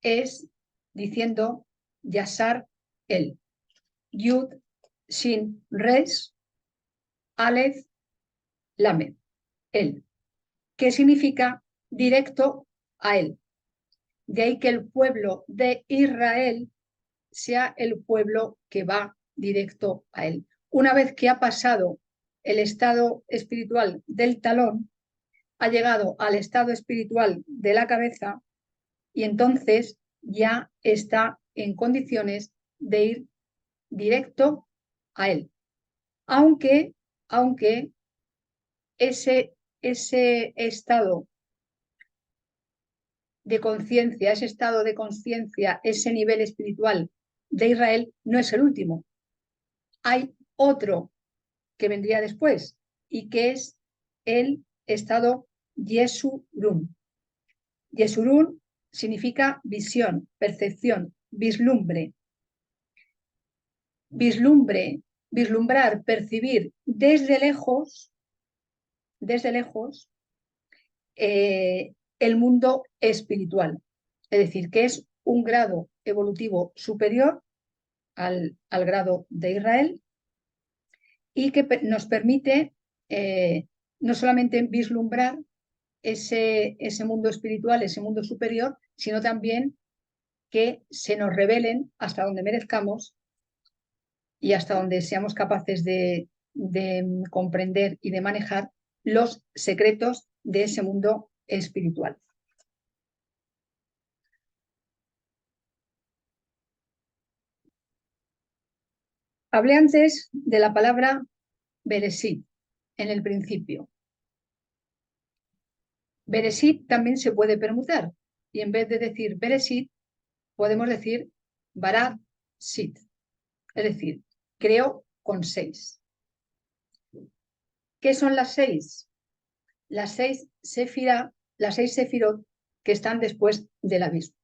es diciendo Yasar el. Yud, Shin, Res, Aleph, Lamed, él, que significa directo a él. De ahí que el pueblo de Israel sea el pueblo que va directo a él. Una vez que ha pasado el estado espiritual del talón, ha llegado al estado espiritual de la cabeza y entonces ya está en condiciones de ir directo a él. Aunque ese estado de conciencia, ese nivel espiritual de Israel no es el último. Hay otro que vendría después y que es el estado Yesurun. Yesurun significa visión, percepción, vislumbre. Vislumbrar, percibir desde lejos el mundo espiritual. Es decir, que es un grado evolutivo superior al grado de Israel y que nos permite no solamente vislumbrar, ese mundo espiritual, ese mundo superior, sino también que se nos revelen hasta donde merezcamos y hasta donde seamos capaces de comprender y de manejar los secretos de ese mundo espiritual. Hablé antes de la palabra Bereshit, en el principio. Bereshit también se puede permutar y en vez de decir Bereshit, podemos decir Barashit, es decir, creo con 6. ¿Qué son las 6? Las 6 sefirot que están después del abismo.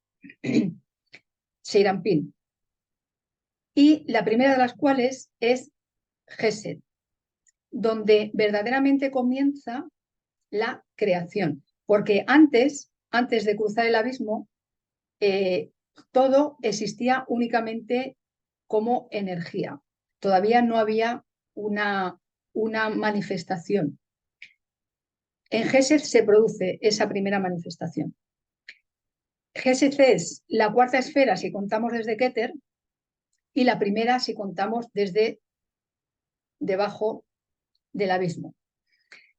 Seirampin. Y la primera de las cuales es Gesed, donde verdaderamente comienza la creación. Porque antes de cruzar el abismo, todo existía únicamente como energía. Todavía no había una manifestación. En Gesed se produce esa primera manifestación. Gesed es la cuarta esfera si contamos desde Keter y la primera si contamos desde debajo del abismo.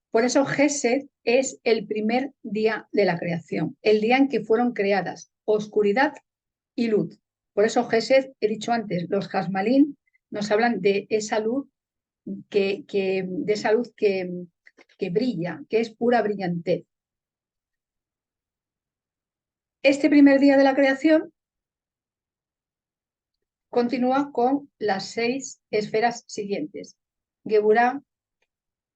Por eso Gesed es el primer día de la creación, el día en que fueron creadas oscuridad y luz. Por eso Gesed, he dicho antes, los Jasmalín nos hablan de esa luz que brilla, que es pura brillantez. Este primer día de la creación continúa con las 6 esferas siguientes: Geburah,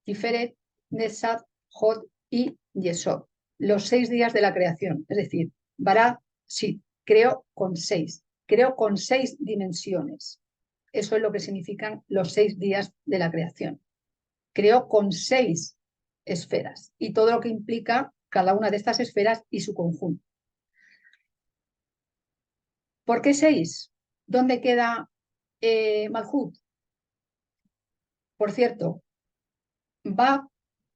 Tiferet, Netzat, Hod y Yesod. Los 6 días de la creación, es decir, Bará, sí, creo con 6. Creo con 6 dimensiones. Eso es lo que significan los 6 días de la creación. Creo con 6 esferas y todo lo que implica cada una de estas esferas y su conjunto. ¿Por qué 6? ¿Dónde queda Malhut? Por cierto,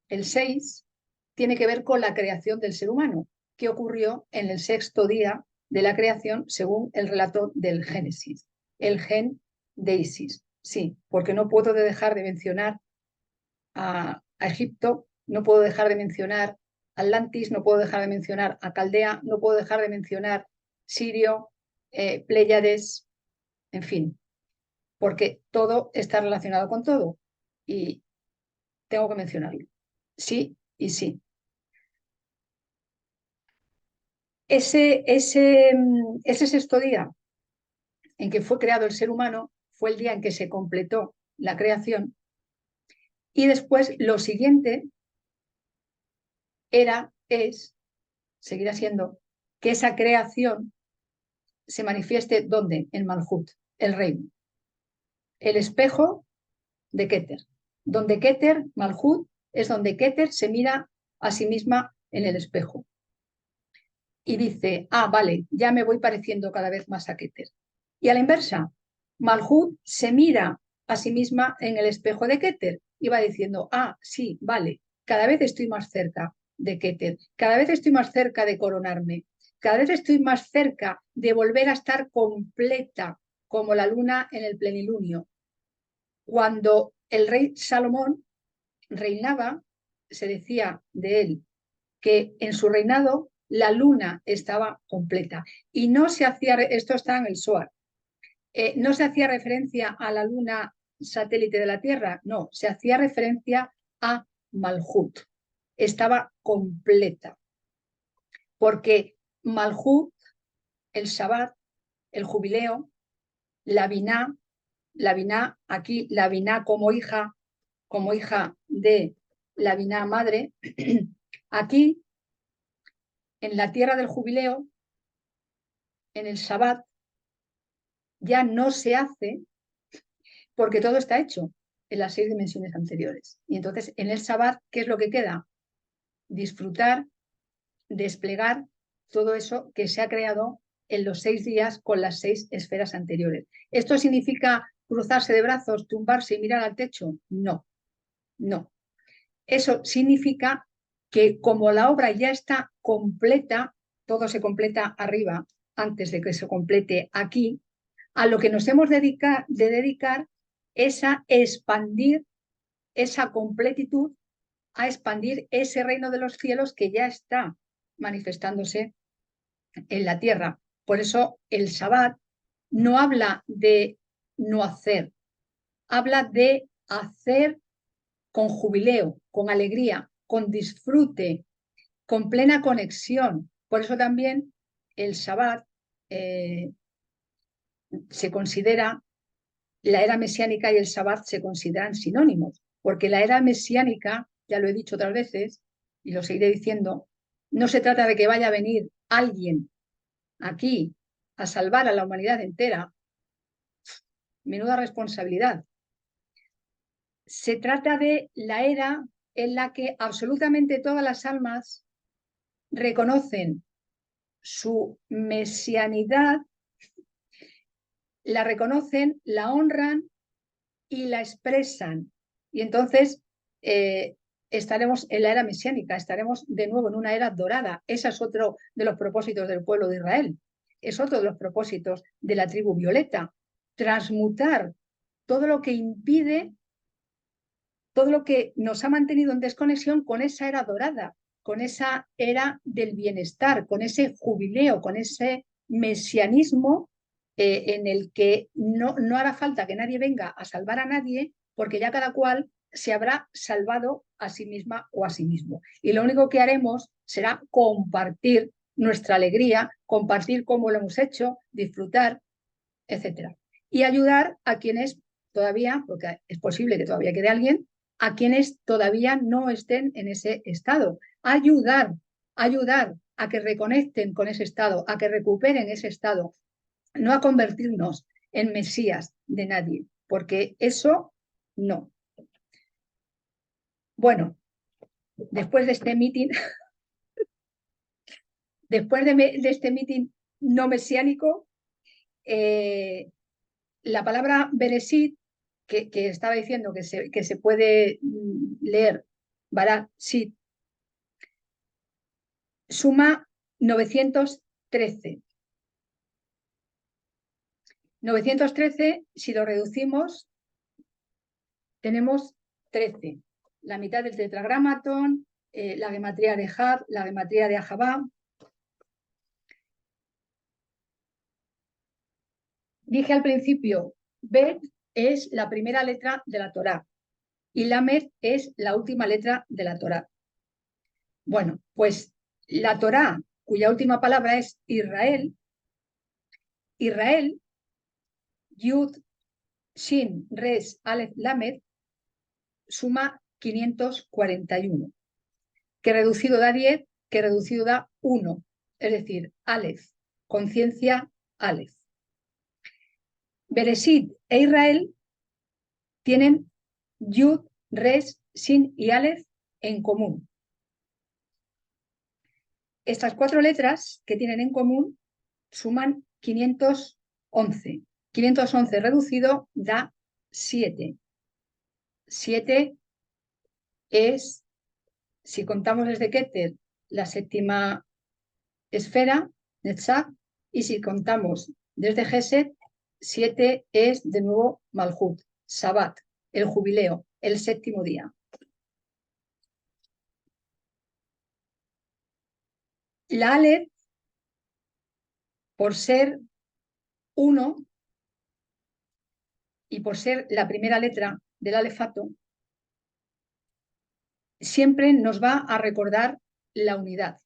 el 6 tiene que ver con la creación del ser humano, que ocurrió en el 6º día de la creación, según el relato del Génesis, el gen de Isis. Sí, porque no puedo dejar de mencionar a Egipto, no puedo dejar de mencionar Atlantis, no puedo dejar de mencionar a Caldea, no puedo dejar de mencionar Sirio, Pléyades, en fin, porque todo está relacionado con todo y tengo que mencionarlo. Sí y sí. Ese 6º día en que fue creado el ser humano fue el día en que se completó la creación y después lo siguiente seguirá siendo que esa creación se manifieste ¿dónde? En Malhut, el reino. El espejo de Keter. Donde Keter, Malhut, es donde Keter se mira a sí misma en el espejo. Y dice, vale, ya me voy pareciendo cada vez más a Keter. Y a la inversa, Malhut se mira a sí misma en el espejo de Keter y va diciendo, sí, vale, cada vez estoy más cerca de Keter, cada vez estoy más cerca de coronarme, cada vez estoy más cerca de volver a estar completa como la luna en el plenilunio. Cuando el rey Salomón reinaba, se decía de él que en su reinado la luna estaba completa y no se hacía, esto está en el Zohar, no se hacía referencia a la luna satélite de la Tierra, no, se hacía referencia a Malhut, estaba completa, porque Malhut, el Shabbat, el jubileo, la Biná, aquí la Biná como hija de la Biná madre, aquí en la tierra del jubileo, en el Shabbat, ya no se hace porque todo está hecho en las 6 dimensiones anteriores. Y entonces en el Shabbat, ¿qué es lo que queda? Disfrutar, desplegar todo eso que se ha creado en los 6 días con las 6 esferas anteriores. ¿Esto significa cruzarse de brazos, tumbarse y mirar al techo? No, no. Eso significa que como la obra ya está completa, todo se completa arriba antes de que se complete aquí, a lo que nos hemos de dedicar es a expandir esa completitud, a expandir ese reino de los cielos que ya está manifestándose en la tierra. Por eso el Sabbat no habla de no hacer, habla de hacer con jubileo, con alegría, con disfrute, con plena conexión. Por eso también el Sabbat se considera, la era mesiánica y el Sabbat se consideran sinónimos, porque la era mesiánica, ya lo he dicho otras veces y lo seguiré diciendo, no se trata de que vaya a venir alguien aquí a salvar a la humanidad entera. Menuda responsabilidad. Se trata de la era en la que absolutamente todas las almas reconocen su mesianidad, la reconocen, la honran y la expresan. Y entonces estaremos en la era mesiánica, estaremos de nuevo en una era dorada. Ese es otro de los propósitos del pueblo de Israel. Es otro de los propósitos de la tribu violeta. Transmutar todo lo que impide, todo lo que nos ha mantenido en desconexión con esa era dorada, con esa era del bienestar, con ese jubileo, con ese mesianismo en el que no hará falta que nadie venga a salvar a nadie, porque ya cada cual se habrá salvado a sí misma o a sí mismo. Y lo único que haremos será compartir nuestra alegría, compartir cómo lo hemos hecho, disfrutar, etcétera. Y ayudar a quienes todavía, porque es posible que todavía quede alguien, a quienes todavía no estén en ese estado. Ayudar a que reconecten con ese estado, a que recuperen ese estado, no a convertirnos en mesías de nadie, porque eso no. Bueno, después de este meeting, después de este meeting no mesiánico, la palabra Bereshit, que estaba diciendo que se puede leer, Barat, Sit, suma 913. 913, si lo reducimos, tenemos 13. La mitad del tetragramatón, la gematría de Had, la gematría de Ahabá. Dije al principio, Bet es la primera letra de la Torá y Lamed es la última letra de la Torá. Bueno, pues la Torá, cuya última palabra es Israel, Israel, Yud, Shin, Res, Aleph, Lamed, suma 541, que reducido da 10, que reducido da 1, es decir, Aleph, conciencia, Aleph. Bereshit e Israel tienen Yud, Res, Shin y Aleph en común. Estas 4 letras que tienen en común suman 511. 511 reducido da 7. 7 es, si contamos desde Keter, la séptima esfera, Netzach, y si contamos desde Geset, 7 es de nuevo Malhut, Sabbat, el jubileo, el séptimo día. La Aleph, por ser 1 y por ser la primera letra del alefato, siempre nos va a recordar la unidad,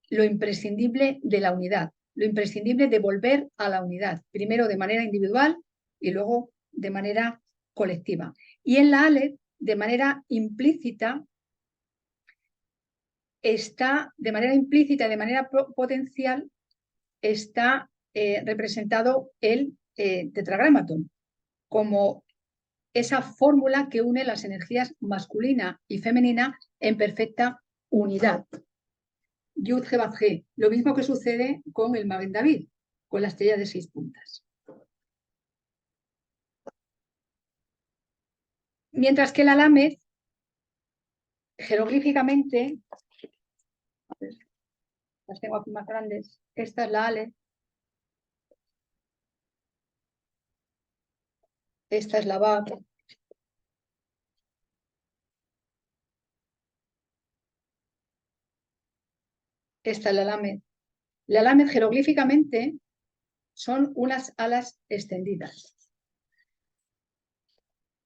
lo imprescindible de la unidad, lo imprescindible de volver a la unidad, primero de manera individual y luego de manera colectiva. Y en la Aleph, de manera implícita, está, de manera implícita y de manera potencial, está representado el tetragramatón, como esa fórmula que une las energías masculina y femenina en perfecta unidad. Yud Hevat He, lo mismo que sucede con el Magen David, con la estrella de 6 puntas. Mientras que la Lamed, jeroglíficamente, las tengo aquí más grandes. Esta es la Ale. Esta es la Bab. Esta es la Lamed. La Lamed jeroglíficamente son unas alas extendidas.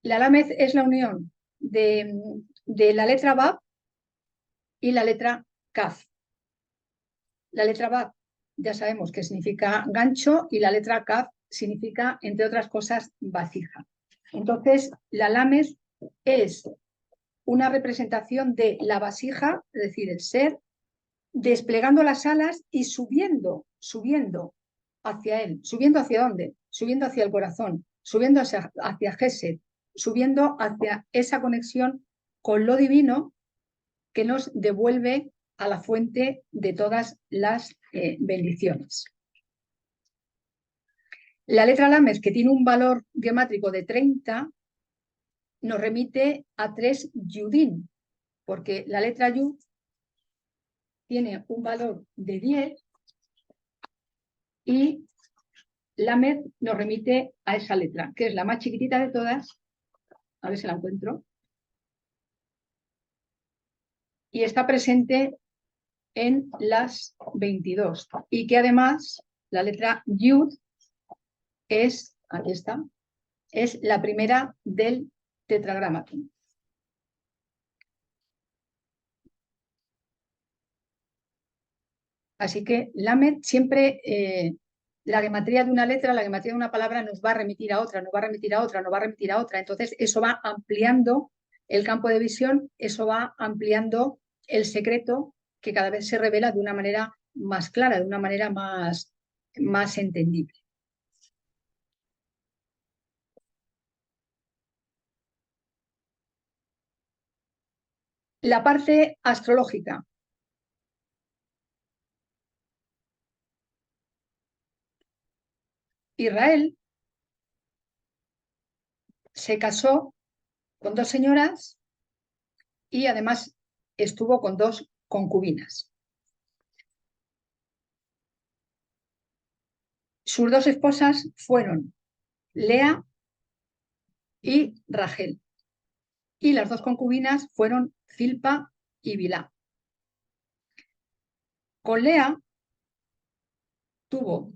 La Lamed es la unión de la letra Bab y la letra Kaf. La letra Bab ya sabemos que significa gancho y la letra Kaf significa, entre otras cosas, vasija. Entonces, la Lamed es una representación de la vasija, es decir, el ser, desplegando las alas y subiendo hacia él. ¿Subiendo hacia dónde? Subiendo hacia el corazón, subiendo hacia Gesed, subiendo hacia esa conexión con lo divino que nos devuelve a la fuente de todas las bendiciones. La letra Lamed, que tiene un valor geométrico de 30, nos remite a 3 Yudín, porque la letra Yud tiene un valor de 10 y Lamed nos remite a esa letra, que es la más chiquitita de todas. A ver si la encuentro. Y está presente en las 22. Y que además la letra Yud es, aquí está, es la primera del tetragramatón. Así que Lamed siempre, la gematría de una letra, la gematría de una palabra nos va a remitir a otra, nos va a remitir a otra, nos va a remitir a otra. Entonces eso va ampliando el campo de visión, eso va ampliando el secreto que cada vez se revela de una manera más clara, de una manera más entendible. La parte astrológica. Israel se casó con 2 señoras y además estuvo con 2 concubinas. Sus 2 esposas fueron Lea y Rachel. Y las 2 concubinas fueron Zilpa y Bilá. Con Lea tuvo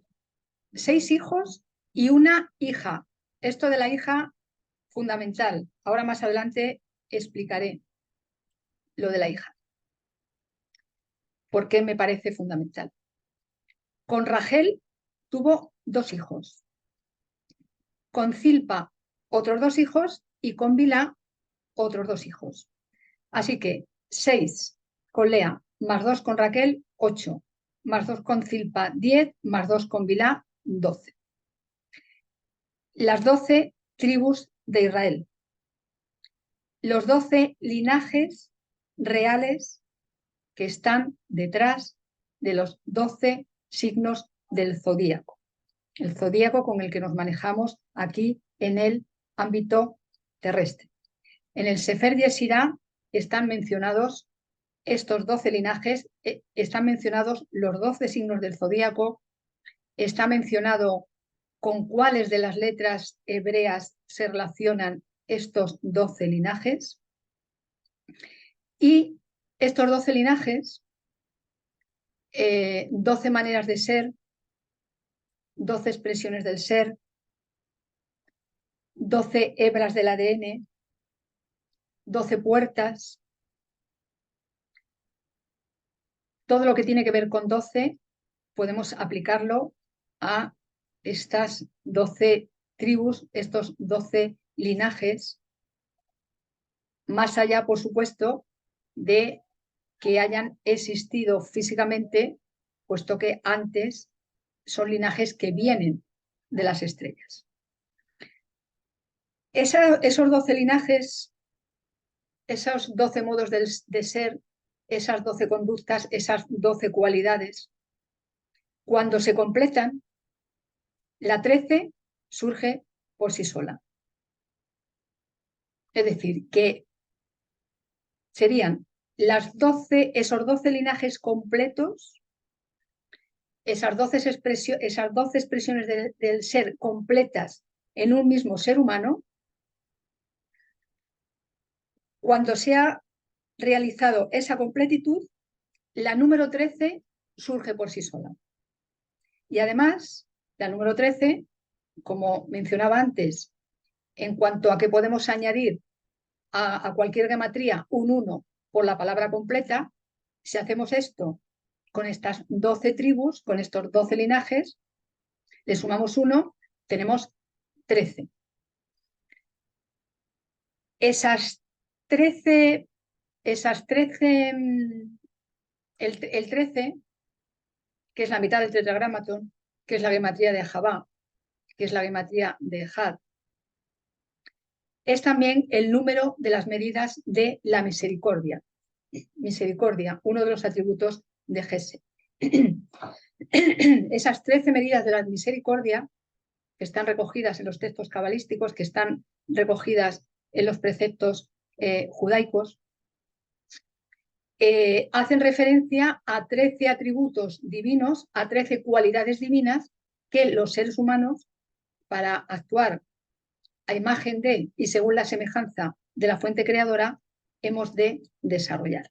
6 hijos y una hija. Esto de la hija, fundamental. Ahora más adelante explicaré lo de la hija. ¿Por qué me parece fundamental? Con Rachel tuvo 2 hijos. Con Zilpa otros 2 hijos y con Bilá otros 2 hijos. Así que 6 con Lea, más 2 con Raquel, 8, más 2 con Zilpa, 10, más 2 con Bilá, 12. Las 12 tribus de Israel. Los 12 linajes reales que están detrás de los 12 signos del zodíaco. El zodíaco con el que nos manejamos aquí en el ámbito terrestre. En el Sefer Yeshirá están mencionados estos 12 linajes, están mencionados los 12 signos del zodíaco, está mencionado con cuáles de las letras hebreas se relacionan estos 12 linajes. Y estos 12 linajes, 12 maneras de ser, 12 expresiones del ser, 12 hebras del ADN, 12 puertas, todo lo que tiene que ver con 12 podemos aplicarlo a estas 12 tribus, estos 12 linajes, más allá, por supuesto, de que hayan existido físicamente, puesto que antes son linajes que vienen de las estrellas. Esos 12 linajes, esos 12 modos de ser, esas 12 conductas, esas 12 cualidades, cuando se completan, la 13 surge por sí sola. Es decir, que serían esos 12 linajes completos esas 12 expresiones del ser completas en un mismo ser humano, cuando se ha realizado esa completitud, la número 13 surge por sí sola. Y además, la número 13, como mencionaba antes, en cuanto a que podemos añadir a cualquier gematría un 1 por la palabra completa, si hacemos esto con estas 12 tribus, con estos 12 linajes, le sumamos 1, tenemos 13. Esas 13, el 13, que es la mitad del tetragramatón, que es la gematría de Jabá, que es la gematría de Had, es también el número de las medidas de la misericordia. Misericordia, uno de los atributos de Gesed. Esas 13 medidas de la misericordia, que están recogidas en los textos cabalísticos, que están recogidas en los preceptos judaicos, hacen referencia a 13 atributos divinos, a 13 cualidades divinas que los seres humanos, para actuar a imagen de y según la semejanza de la fuente creadora, hemos de desarrollar.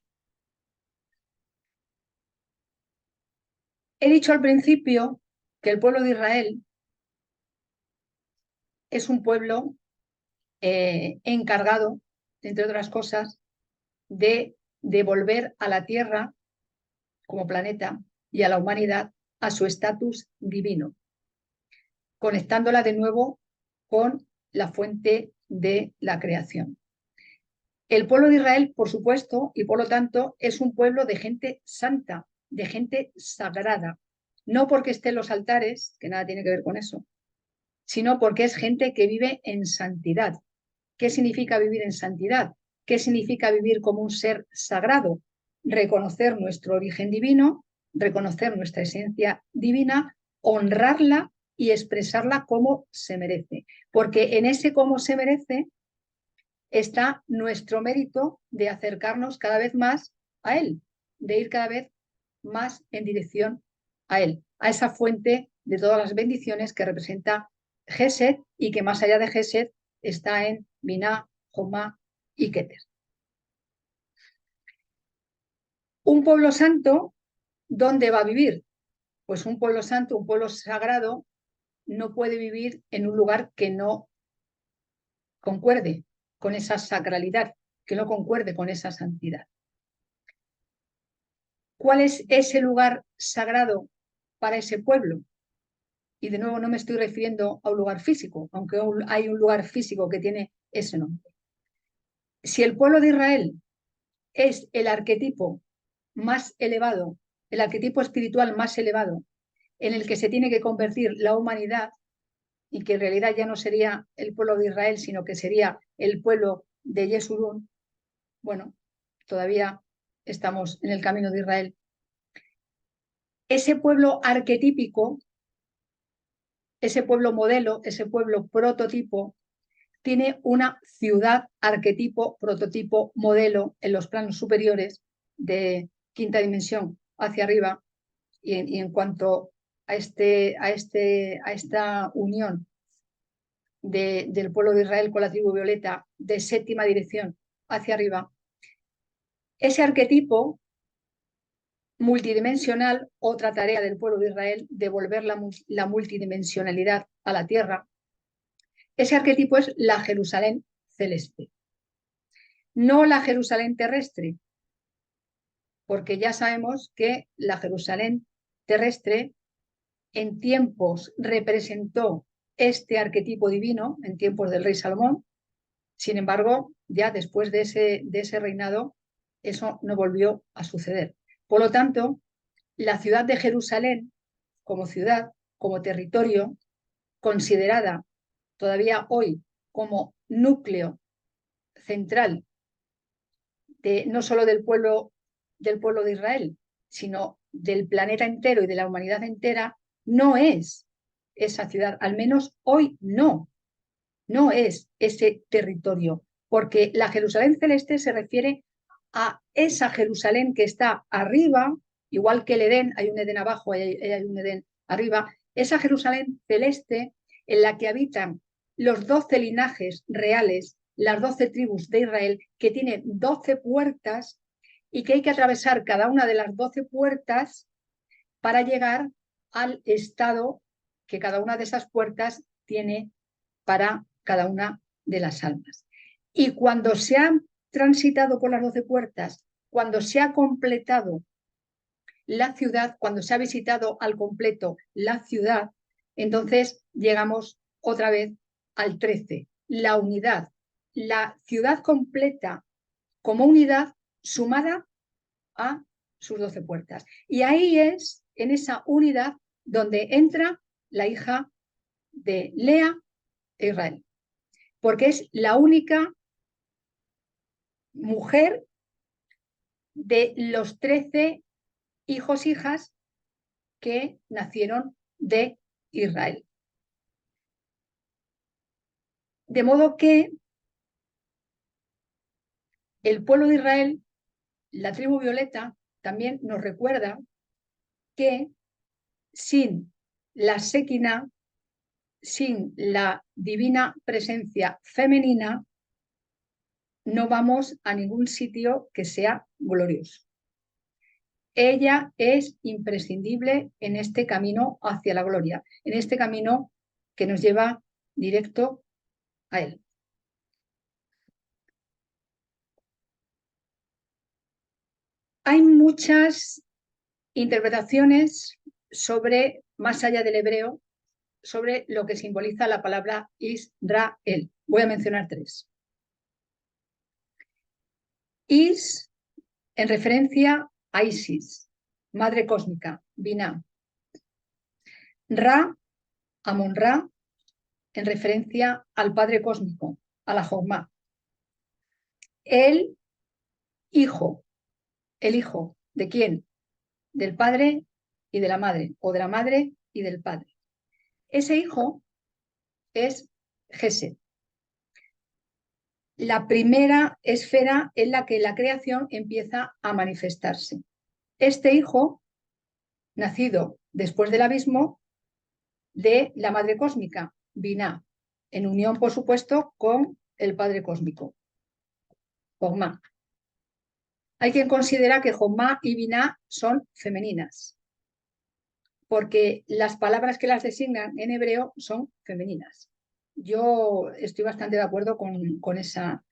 He dicho al principio que el pueblo de Israel es un pueblo encargado, entre otras cosas, de devolver a la Tierra como planeta y a la humanidad a su estatus divino, conectándola de nuevo con la fuente de la creación. El pueblo de Israel, por supuesto, y por lo tanto, es un pueblo de gente santa, de gente sagrada, no porque esté en los altares, que nada tiene que ver con eso, sino porque es gente que vive en santidad. ¿Qué significa vivir en santidad? ¿Qué significa vivir como un ser sagrado? Reconocer nuestro origen divino, reconocer nuestra esencia divina, honrarla y expresarla como se merece. Porque en ese cómo se merece está nuestro mérito de acercarnos cada vez más a Él, de ir cada vez más en dirección a Él, a esa fuente de todas las bendiciones que representa Gesed y que más allá de Gesed está en Binah, Jomá y Keter. Un pueblo santo, ¿dónde va a vivir? Pues un pueblo santo, un pueblo sagrado, no puede vivir en un lugar que no concuerde con esa sacralidad, que no concuerde con esa santidad. ¿Cuál es ese lugar sagrado para ese pueblo? Y de nuevo no me estoy refiriendo a un lugar físico, aunque hay un lugar físico que tiene ese nombre. Si el pueblo de Israel es el arquetipo más elevado, el arquetipo espiritual más elevado en el que se tiene que convertir la humanidad, y que en realidad ya no sería el pueblo de Israel, sino que sería el pueblo de Yesurún, bueno, todavía estamos en el camino de Israel. Ese pueblo arquetípico, ese pueblo modelo, ese pueblo prototipo, tiene una ciudad arquetipo, prototipo, modelo en los planos superiores de quinta dimensión hacia arriba, y en cuanto a esta unión del pueblo de Israel con la tribu violeta de séptima dirección hacia arriba, ese arquetipo multidimensional, otra tarea del pueblo de Israel, devolver la multidimensionalidad a la tierra. Ese arquetipo es la Jerusalén celeste, no la Jerusalén terrestre, porque ya sabemos que la Jerusalén terrestre en tiempos representó este arquetipo divino, en tiempos del rey Salomón. Sin embargo, ya después de ese reinado, eso no volvió a suceder. Por lo tanto, la ciudad de Jerusalén, como ciudad, como territorio, considerada todavía hoy como núcleo central no solo del pueblo de Israel, sino del planeta entero y de la humanidad entera, no es esa ciudad, al menos hoy no es ese territorio, porque la Jerusalén celeste se refiere a esa Jerusalén que está arriba igual que el Edén, hay un Edén abajo, hay un Edén arriba, esa Jerusalén celeste en la que habitan los 12 linajes reales, las 12 tribus de Israel, que tiene 12 puertas y que hay que atravesar cada una de las 12 puertas para llegar al estado que cada una de esas puertas tiene para cada una de las almas. Y cuando se han transitado por las 12 puertas, cuando se ha completado la ciudad, cuando se ha visitado al completo la ciudad, entonces llegamos otra vez al 13, la unidad, la ciudad completa como unidad sumada a sus 12 puertas. Y ahí es, en esa unidad, donde entra la hija de Lea e Israel, porque es la única mujer de los 13 hijos, hijas que nacieron de Israel. De modo que el pueblo de Israel, la tribu violeta, también nos recuerda que sin la Shekinah, sin la divina presencia femenina, no vamos a ningún sitio que sea glorioso. Ella es imprescindible en este camino hacia la gloria, en este camino que nos lleva directo a Él. Hay muchas interpretaciones sobre, más allá del hebreo, sobre lo que simboliza la palabra Israel. Voy a mencionar 3. Is, en referencia a Isis, madre cósmica, Binah. Ra, Amon-Ra, en referencia al padre cósmico, a la Jomá. El hijo ¿de quién? Del padre y de la madre, o de la madre y del padre. Ese hijo es Gesed, la primera esfera en la que la creación empieza a manifestarse. Este hijo, nacido después del abismo, de la madre cósmica, Binah, en unión, por supuesto, con el padre cósmico, Jomá. Hay quien considera que Jomá y Binah son femeninas, porque las palabras que las designan en hebreo son femeninas. Yo estoy bastante de acuerdo con esa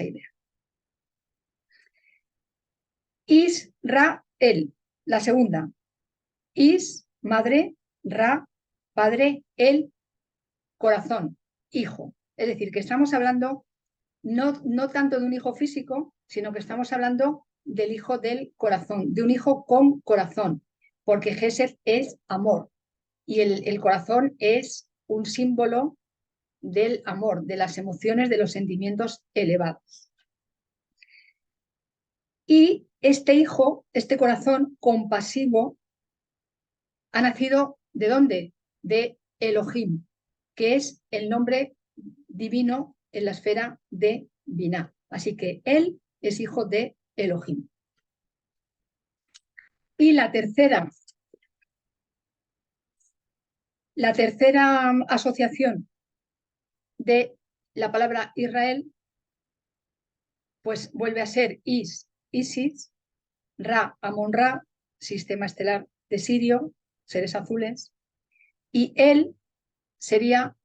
idea. Israel, la segunda. Is, madre, Ra, padre, el, corazón, hijo. Es decir, que estamos hablando no tanto de un hijo físico, sino que estamos hablando del hijo del corazón, de un hijo con corazón, porque Gesed es amor y el corazón es un símbolo del amor, de las emociones, de los sentimientos elevados. Y este hijo, este corazón compasivo, ha nacido ¿de dónde? De Elohim, que es el nombre divino en la esfera de Binah. Así que él es hijo de Elohim. Y la tercera asociación de la palabra Israel, pues vuelve a ser Isis, Ra, Amon-Ra, sistema estelar de Sirio, seres azules, y él sería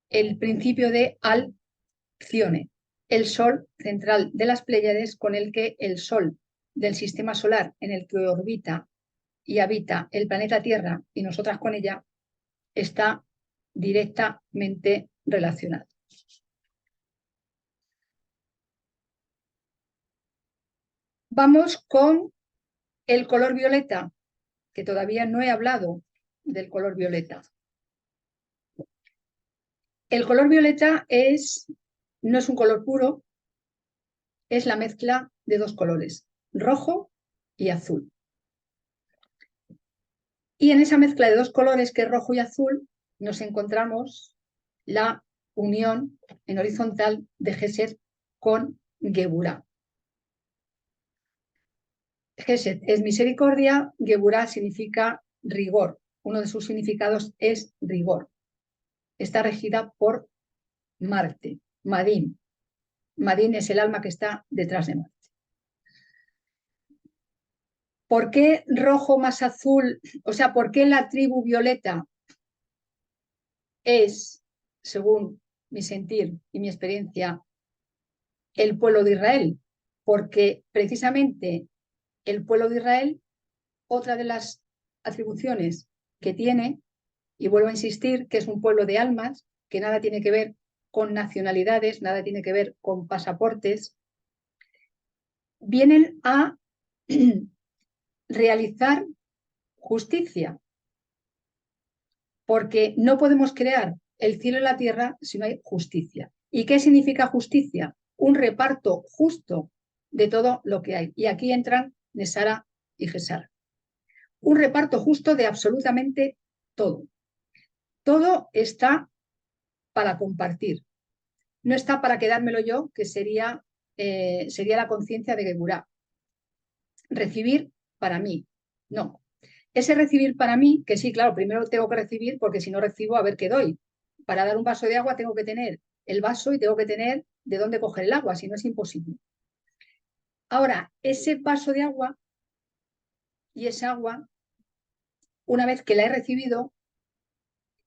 el principio de Alcione, el sol central de las Pléyades, con el que el sol del sistema solar en el que orbita y habita el planeta Tierra y nosotras con ella, está directamente relacionado. Vamos con el color violeta, que todavía no he hablado del color violeta. El color violeta no es un color puro, es la mezcla de dos colores, rojo y azul. Y en esa mezcla de dos colores, que es rojo y azul, nos encontramos la unión en horizontal de Gesed con Geburah. Gesed es misericordia, Geburá significa rigor. Uno de sus significados es rigor. Está regida por Marte, Madín. Madín es el alma que está detrás de Marte. ¿Por qué rojo más azul? O sea, ¿por qué la tribu violeta es, según mi sentir y mi experiencia, el pueblo de Israel? Porque precisamente el pueblo de Israel, otra de las atribuciones que tiene, y vuelvo a insistir, que es un pueblo de almas, que nada tiene que ver con nacionalidades, nada tiene que ver con pasaportes, vienen a realizar justicia, porque no podemos crear el cielo y la tierra si no hay justicia. ¿Y qué significa justicia? Un reparto justo de todo lo que hay. Y aquí entran Nesara y Gesara. Un reparto justo de absolutamente todo. Todo está para compartir. No está para quedármelo yo, que sería la conciencia de Geburá. Recibir para mí. No. Ese recibir para mí, que sí, claro, primero tengo que recibir porque si no recibo, a ver qué doy. Para dar un vaso de agua tengo que tener el vaso y tengo que tener de dónde coger el agua, si no es imposible. Ahora, ese vaso de agua y esa agua, una vez que la he recibido,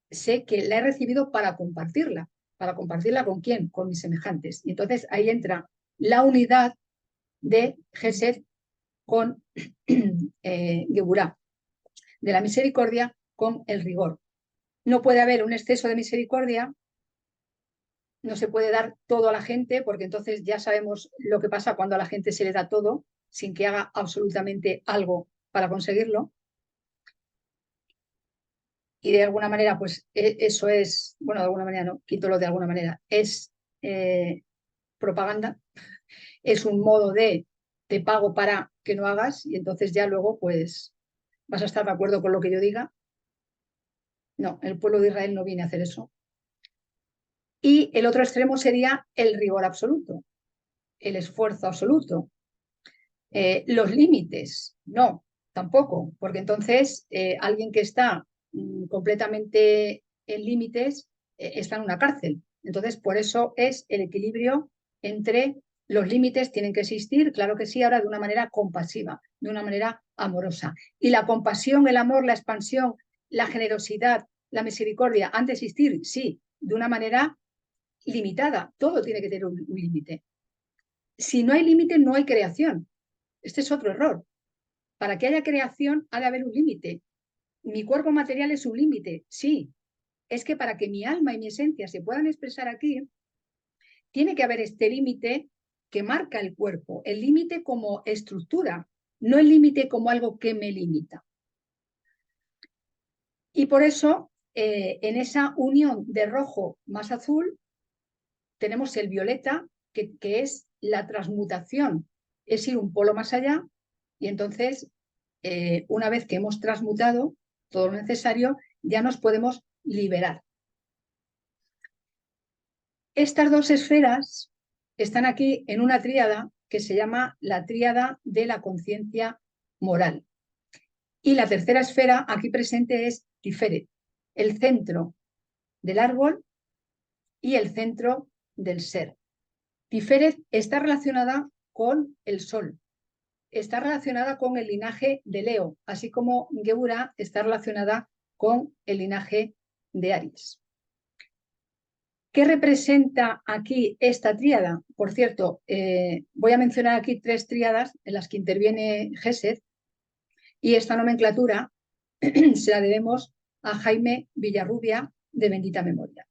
sé que la he recibido para compartirla. ¿Para compartirla con quién? Con mis semejantes. Y entonces ahí entra la unidad de Gesed con Geburá, de la misericordia con el rigor. No puede haber un exceso de misericordia, no se puede dar todo a la gente, porque entonces ya sabemos lo que pasa cuando a la gente se le da todo sin que haga absolutamente algo para conseguirlo. Y de alguna manera, pues eso es, bueno, de alguna manera no, quito lo de alguna manera, es propaganda, es un modo de te pago para que no hagas y entonces ya luego pues vas a estar de acuerdo con lo que yo diga. No, el pueblo de Israel no viene a hacer eso. Y el otro extremo sería el rigor absoluto, el esfuerzo absoluto. Los límites, no, tampoco, porque entonces alguien que está completamente en límites está en una cárcel. Entonces, por eso es el equilibrio entre los límites, tienen que existir, claro que sí, ahora de una manera compasiva, de una manera amorosa. Y la compasión, el amor, la expansión, la generosidad, la misericordia han de existir, sí, de una manera limitada. Todo tiene que tener un límite. Si no hay límite, no hay creación. Este es otro error. Para que haya creación ha de haber un límite. Mi cuerpo material es un límite, sí. Es que para que mi alma y mi esencia se puedan expresar aquí, tiene que haber este límite que marca el cuerpo, el límite como estructura, no el límite como algo que me limita. Y por eso, en esa unión de rojo más azul, tenemos el violeta, que es la transmutación, es ir un polo más allá, y entonces, una vez que hemos transmutado todo lo necesario, ya nos podemos liberar. Estas dos esferas están aquí en una tríada que se llama la tríada de la conciencia moral. Y la tercera esfera aquí presente es Tiferet, el centro del árbol y el centro del ser. Tiferet está relacionada con el sol, está relacionada con el linaje de Leo, así como Geburá está relacionada con el linaje de Aries. ¿Qué representa aquí esta tríada? Por cierto, voy a mencionar aquí 3 tríadas en las que interviene Gesed y esta nomenclatura se la debemos a Jaime Villarrubia, de bendita memoria.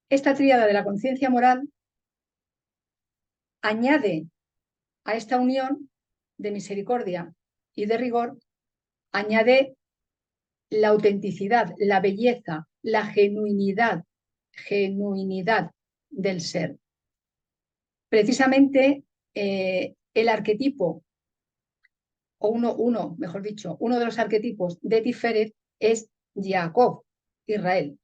Esta tríada de la conciencia moral añade a esta unión de misericordia y de rigor, añade la autenticidad, la belleza, la genuinidad del ser. Precisamente el arquetipo, o uno de los arquetipos de Tiferet es Jacob, Israel.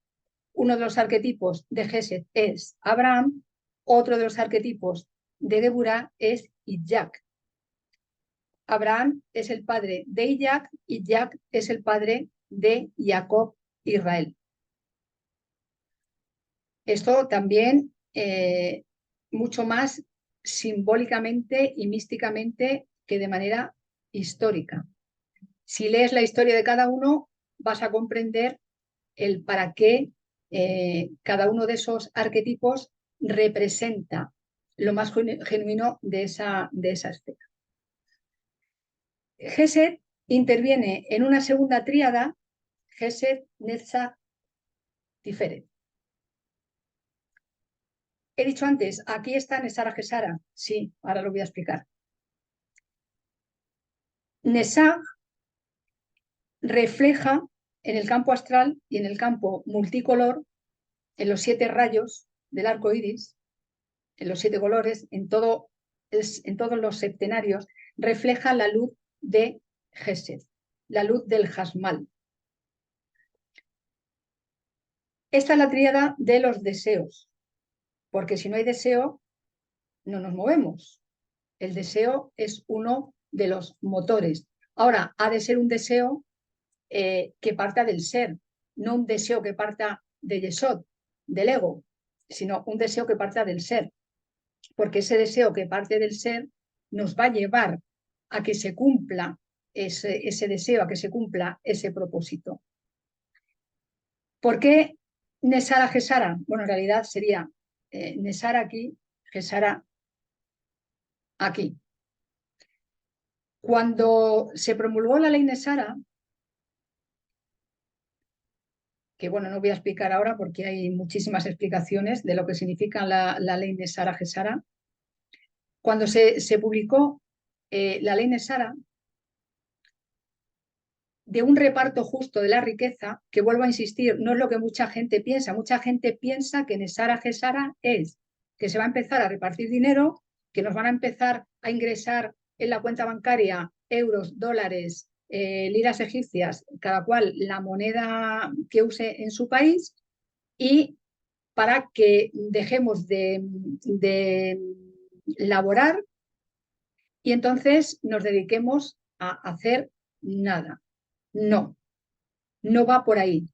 Uno de los arquetipos de Gesed es Abraham, otro de los arquetipos de Geburá es Isaac. Abraham es el padre de Isaac y Isaac es el padre de Jacob, Israel. Esto también mucho más simbólicamente y místicamente que de manera histórica. Si lees la historia de cada uno, vas a comprender el para qué cada uno de esos arquetipos representa lo más genuino de esa esfera. Gesed interviene en una segunda tríada, Gesed, Netzach, Tiferet. He dicho antes, aquí está Nesara Gesara. Sí, ahora lo voy a explicar. Nesar refleja en el campo astral y en el campo multicolor, en los 7 rayos del arco iris, en los 7 colores, en todos los septenarios, refleja la luz de Gesed, la luz del Jasmal. Esta es la tríada de los deseos, porque si no hay deseo, no nos movemos. El deseo es uno de los motores. Ahora, ha de ser un deseo que parta del ser, no un deseo que parta de Yesod, del ego, sino un deseo que parta del ser, porque ese deseo que parte del ser nos va a llevar a que se cumpla ese deseo, a que se cumpla ese propósito. ¿Por qué Nesara Gesara? Bueno, en realidad sería Nesara aquí, Gesara aquí. Cuando se promulgó la ley Nesara, que bueno, no voy a explicar ahora porque hay muchísimas explicaciones de lo que significa la ley Nesara Gesara. Cuando se publicó la ley Nesara, de un reparto justo de la riqueza, que vuelvo a insistir, no es lo que mucha gente piensa. Mucha gente piensa que Nesara Gesara es que se va a empezar a repartir dinero, que nos van a empezar a ingresar en la cuenta bancaria euros, dólares, liras egipcias, cada cual la moneda que use en su país, y para que dejemos de laborar y entonces nos dediquemos a hacer nada. No, no va por ahí,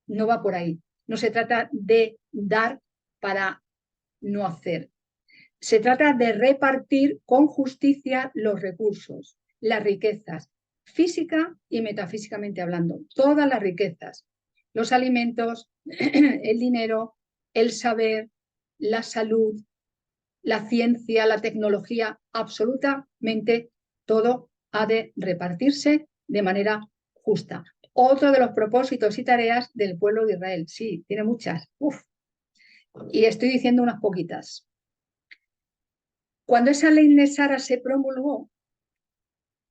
no va por ahí. No se trata de dar para no hacer. Se trata de repartir con justicia los recursos, las riquezas, física y metafísicamente hablando, todas las riquezas, los alimentos, el dinero, el saber, la salud, la ciencia, la tecnología, absolutamente todo ha de repartirse de manera justa. Otro de los propósitos y tareas del pueblo de Israel. Sí, tiene muchas. Uf. Y estoy diciendo unas poquitas. Cuando esa ley Nesara se promulgó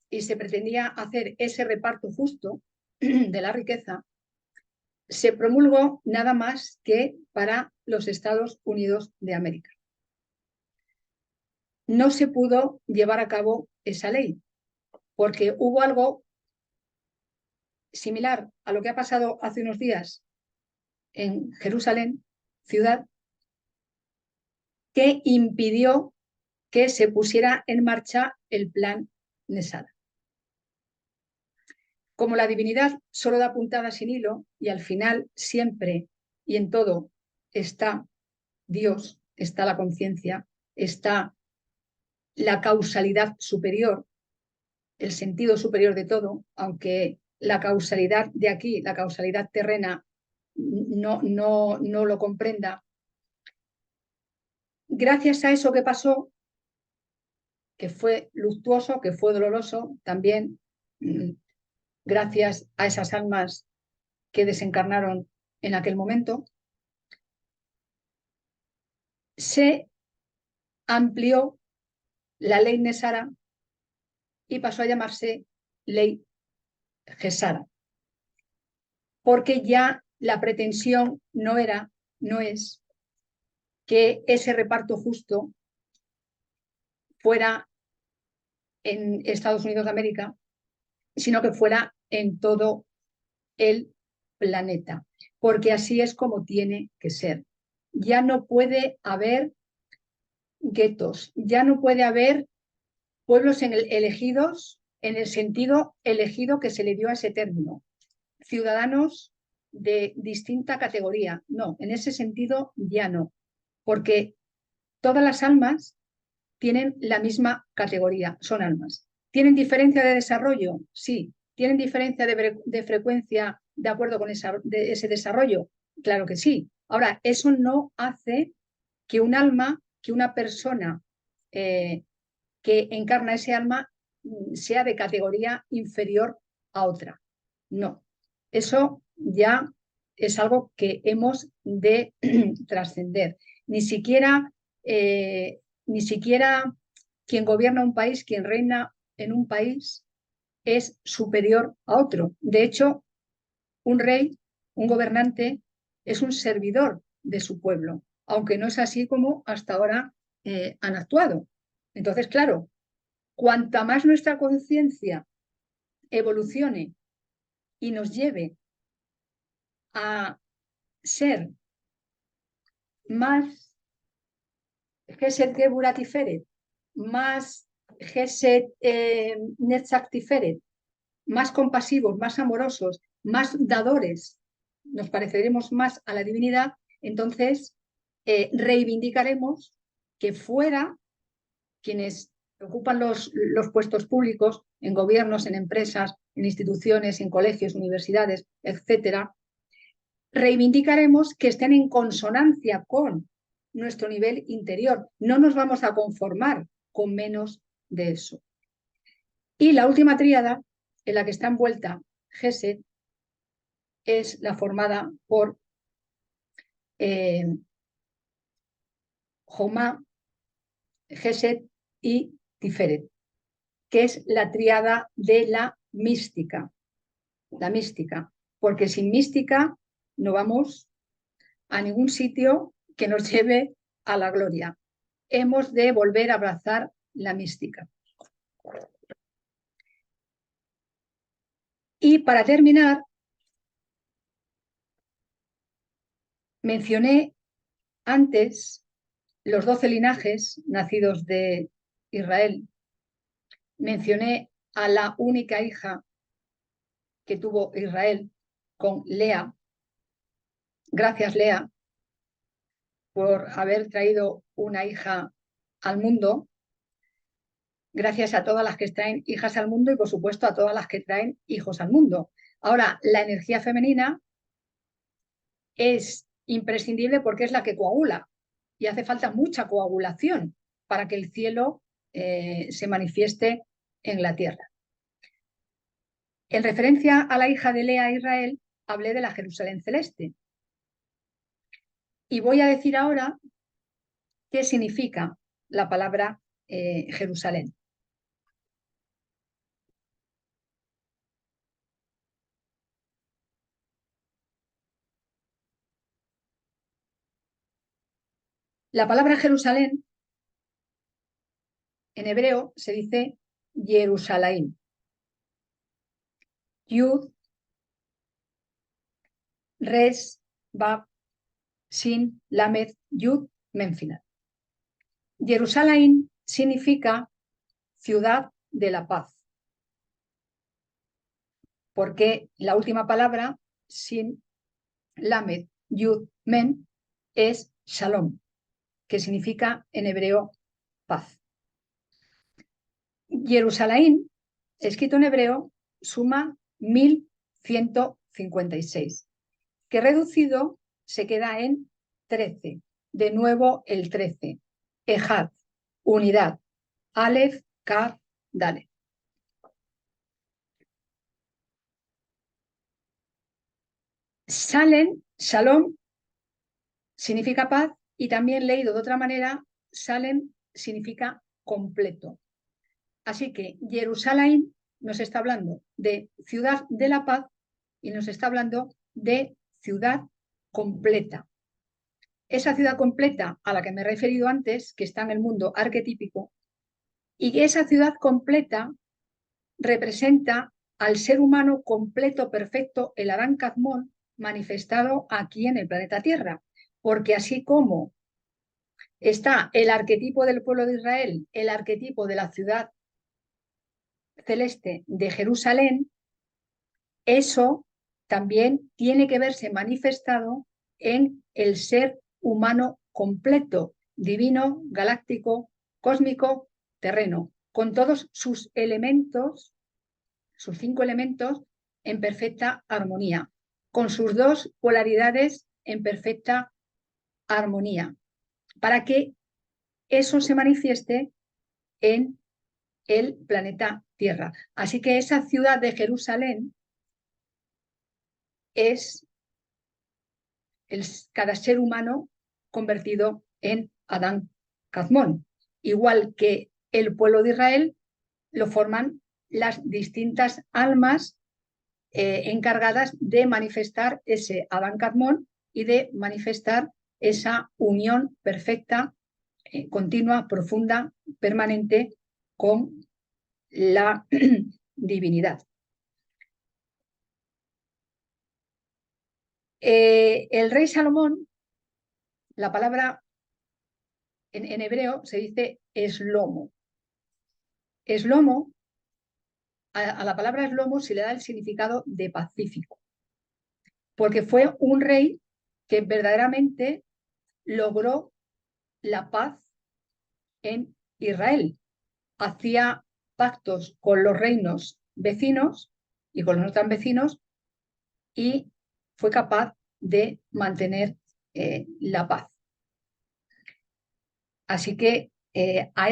y se pretendía hacer ese reparto justo de la riqueza, se promulgó nada más que para los Estados Unidos de América. No se pudo llevar a cabo esa ley, porque hubo algo similar a lo que ha pasado hace unos días en Jerusalén, ciudad, que impidió que se pusiera en marcha el plan Nesara. Como la divinidad solo da puntada sin hilo y al final siempre y en todo está Dios, está la conciencia, está la causalidad superior, el sentido superior de todo, aunque la causalidad de aquí, la causalidad terrena, no lo comprenda. Gracias a eso que pasó, que fue luctuoso, que fue doloroso, también gracias a esas almas que desencarnaron en aquel momento, se amplió la ley Nesara y pasó a llamarse ley Gesara, porque ya la pretensión no es que ese reparto justo fuera en Estados Unidos de América, sino que fuera en todo el planeta, porque así es como tiene que ser. Ya no puede haber guetos, ya no puede haber pueblos elegidos en el sentido elegido que se le dio a ese término. Ciudadanos de distinta categoría. No, en ese sentido ya no, porque todas las almas tienen la misma categoría, son almas. ¿Tienen diferencia de desarrollo? Sí. ¿Tienen diferencia de frecuencia de acuerdo con ese desarrollo? Claro que sí. Ahora, eso no hace que un alma, que una persona que encarna ese alma sea de categoría inferior a otra. No. Eso ya es algo que hemos de trascender. Ni siquiera quien gobierna un país, quien reina en un país, es superior a otro. De hecho, un rey, un gobernante, es un servidor de su pueblo, aunque no es así como hasta ahora han actuado. Entonces, claro, cuanta más nuestra conciencia evolucione y nos lleve a ser más Geset Geburat Tiferet, más Geset Netzach Tiferet, más compasivos, más amorosos, más dadores, nos pareceremos más a la divinidad, entonces reivindicaremos que fuera quienes ocupan los puestos públicos en gobiernos, en empresas, en instituciones, en colegios, universidades, etcétera, reivindicaremos que estén en consonancia con nuestro nivel interior. No nos vamos a conformar con menos de eso. Y la última tríada en la que está envuelta Gesed es la formada por Jomá, Gesed y Tiferet, que es la tríada de la mística, porque sin mística no vamos a ningún sitio que nos lleve a la gloria. Hemos de volver a abrazar la mística. Y para terminar, mencioné antes los 12 linajes nacidos de Israel. Mencioné a la única hija que tuvo Israel con Lea. Gracias, Lea, por haber traído una hija al mundo. Gracias a todas las que traen hijas al mundo y, por supuesto, a todas las que traen hijos al mundo. Ahora, la energía femenina es imprescindible porque es la que coagula y hace falta mucha coagulación para que el cielo se manifieste en la tierra. En referencia a la hija de Lea Israel, hablé de la Jerusalén celeste. Y voy a decir ahora qué significa la palabra Jerusalén. La palabra Jerusalén en hebreo se dice Jerusalén. Yud, Res, Bab, Sin, Lamed, Yud, Menfinat. Jerusalén significa ciudad de la paz, porque la última palabra, Sin, Lamed, Yud, Men, es Shalom, que significa en hebreo paz. Jerusalén, escrito en hebreo, suma 1156, que reducido se queda en 13. De nuevo el 13. Ejad, unidad. Aleph, Kaf, Dalet. Shalom significa paz y también leído de otra manera, Salem significa completo. Así que Jerusalén nos está hablando de ciudad de la paz y nos está hablando de ciudad completa. Esa ciudad completa a la que me he referido antes, que está en el mundo arquetípico, y que esa ciudad completa representa al ser humano completo, perfecto, el Adán Kadmón, manifestado aquí en el planeta Tierra. Porque así como está el arquetipo del pueblo de Israel, el arquetipo de la ciudad celeste de Jerusalén, eso también tiene que verse manifestado en el ser humano completo, divino, galáctico, cósmico, terreno, con todos sus elementos, sus 5 elementos, en perfecta armonía, con sus 2 polaridades en perfecta armonía, para que eso se manifieste en el planeta Tierra. Así que esa ciudad de Jerusalén es cada ser humano convertido en Adán Kazmón, igual que el pueblo de Israel lo forman las distintas almas encargadas de manifestar ese Adán Kazmón y de manifestar esa unión perfecta, continua, profunda, permanente con la divinidad. El rey Salomón, la palabra en hebreo se dice eslomo. Eslomo, a la palabra eslomo se le da el significado de pacífico, porque fue un rey que verdaderamente logró la paz en Israel. Hacía pactos con los reinos vecinos y con los no tan vecinos y fue capaz de mantener la paz. Así que a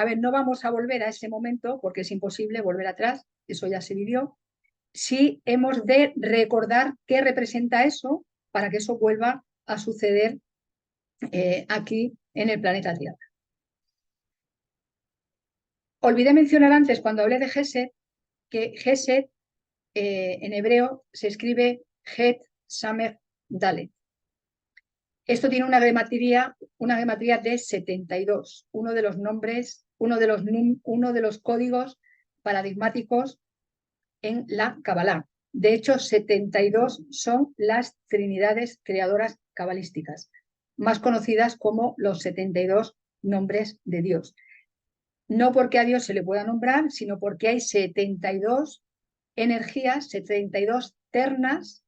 ver, no vamos a volver a ese momento porque es imposible volver atrás, eso ya se vivió. Sí hemos de recordar qué representa eso para que eso vuelva a suceder aquí en el planeta Tierra. Olvidé mencionar antes, cuando hablé de Gesed, que Gesed en hebreo se escribe Het Samer Dalet. Esto tiene una gematría de 72, uno de los nombres, uno de los códigos paradigmáticos en la Kabbalah. De hecho, 72 son las trinidades creadoras cabalísticas, más conocidas como los 72 nombres de Dios. No porque a Dios se le pueda nombrar, sino porque hay 72 energías, 72 ternas,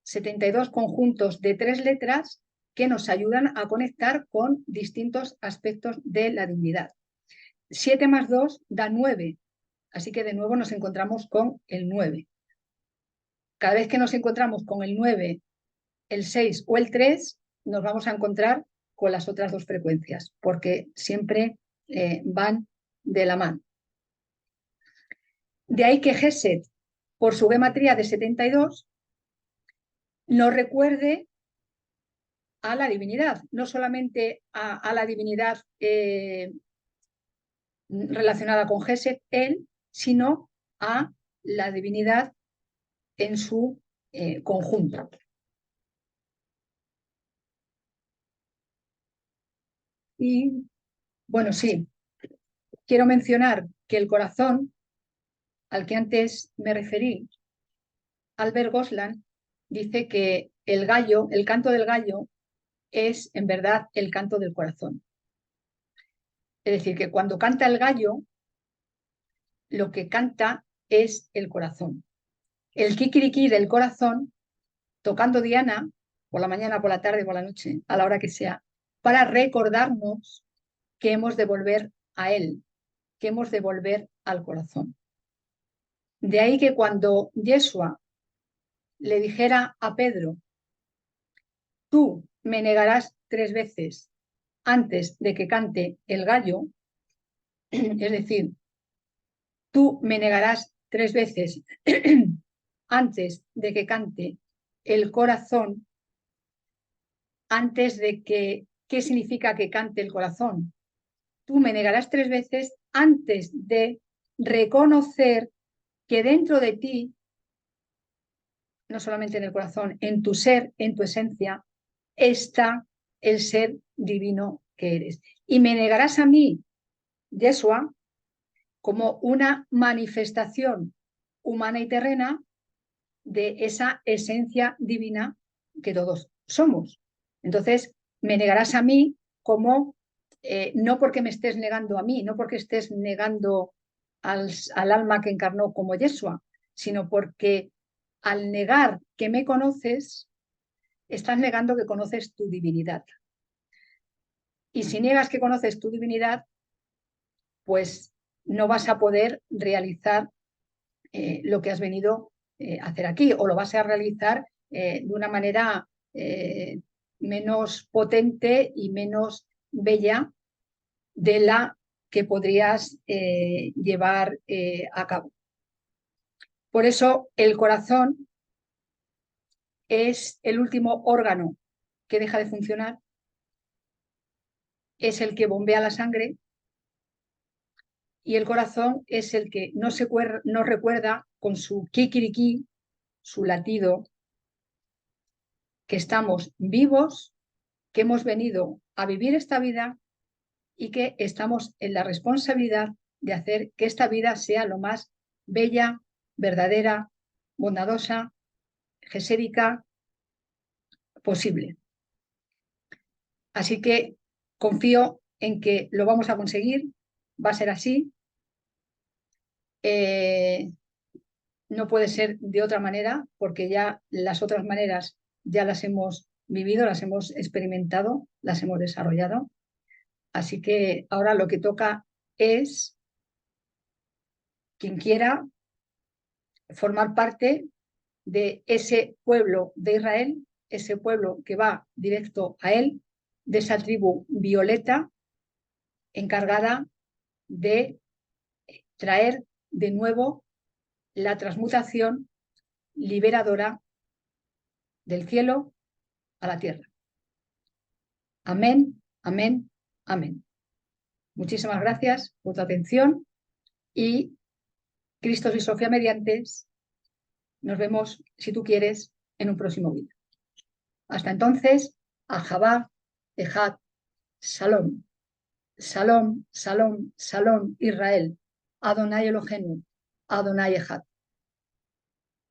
72 conjuntos de 3 letras que nos ayudan a conectar con distintos aspectos de la divinidad. 7 más 2 da 9, así que de nuevo nos encontramos con el 9. Cada vez que nos encontramos con el 9, el 6 o el 3, nos vamos a encontrar con las otras 2 frecuencias, porque siempre van de la mano. De ahí que Gesed, por su gematría de 72, nos recuerde a la divinidad, no solamente a la divinidad relacionada con Gesed, él, sino a la divinidad en su conjunto. Y bueno, sí, quiero mencionar que el corazón, al que antes me referí, Albert Goslan, dice que el gallo, el canto del gallo, es en verdad el canto del corazón. Es decir, que cuando canta el gallo, lo que canta es el corazón. El kikiriki del corazón, tocando Diana, por la mañana, por la tarde, por la noche, a la hora que sea, para recordarnos que hemos de volver a él, que hemos de volver al corazón. De ahí que cuando Yeshua le dijera a Pedro, tú me negarás 3 veces antes de que cante el gallo, es decir, tú me negarás 3 veces antes de que cante el corazón, antes de que, ¿qué significa que cante el corazón? Tú me negarás 3 veces antes de reconocer que dentro de ti, no solamente en el corazón, en tu ser, en tu esencia, está el ser divino que eres. Y me negarás a mí, Yeshua, como una manifestación humana y terrena de esa esencia divina que todos somos. Entonces, me negarás a mí como, no porque me estés negando a mí, no porque estés negando al alma que encarnó como Yeshua, sino porque al negar que me conoces, estás negando que conoces tu divinidad. Y si niegas que conoces tu divinidad, pues no vas a poder realizar lo que has venido a hacer aquí, o lo vas a realizar de una manera menos potente y menos bella de la que podrías llevar a cabo. Por eso el corazón es el último órgano que deja de funcionar, es el que bombea la sangre, y el corazón es el que nos recuerda con su kikiriki, su latido, que estamos vivos, que hemos venido a vivir esta vida y que estamos en la responsabilidad de hacer que esta vida sea lo más bella, verdadera, bondadosa, gesérica posible. Así que confío en que lo vamos a conseguir, va a ser así. No puede ser de otra manera, porque ya las otras maneras ya las hemos vivido, las hemos experimentado, las hemos desarrollado. Así que ahora lo que toca es, quien quiera, formar parte de ese pueblo de Israel, ese pueblo que va directo a él, de esa tribu violeta encargada de traer de nuevo la transmutación liberadora del cielo a la tierra. Amén, amén, amén. Muchísimas gracias por tu atención y Cristo y Sofía mediantes, nos vemos, si tú quieres, en un próximo vídeo. Hasta entonces, Ahabá, Ejad, Shalom. Shalom, Shalom, Shalom, Israel. Adonai Elohenu, Adonai Ejad.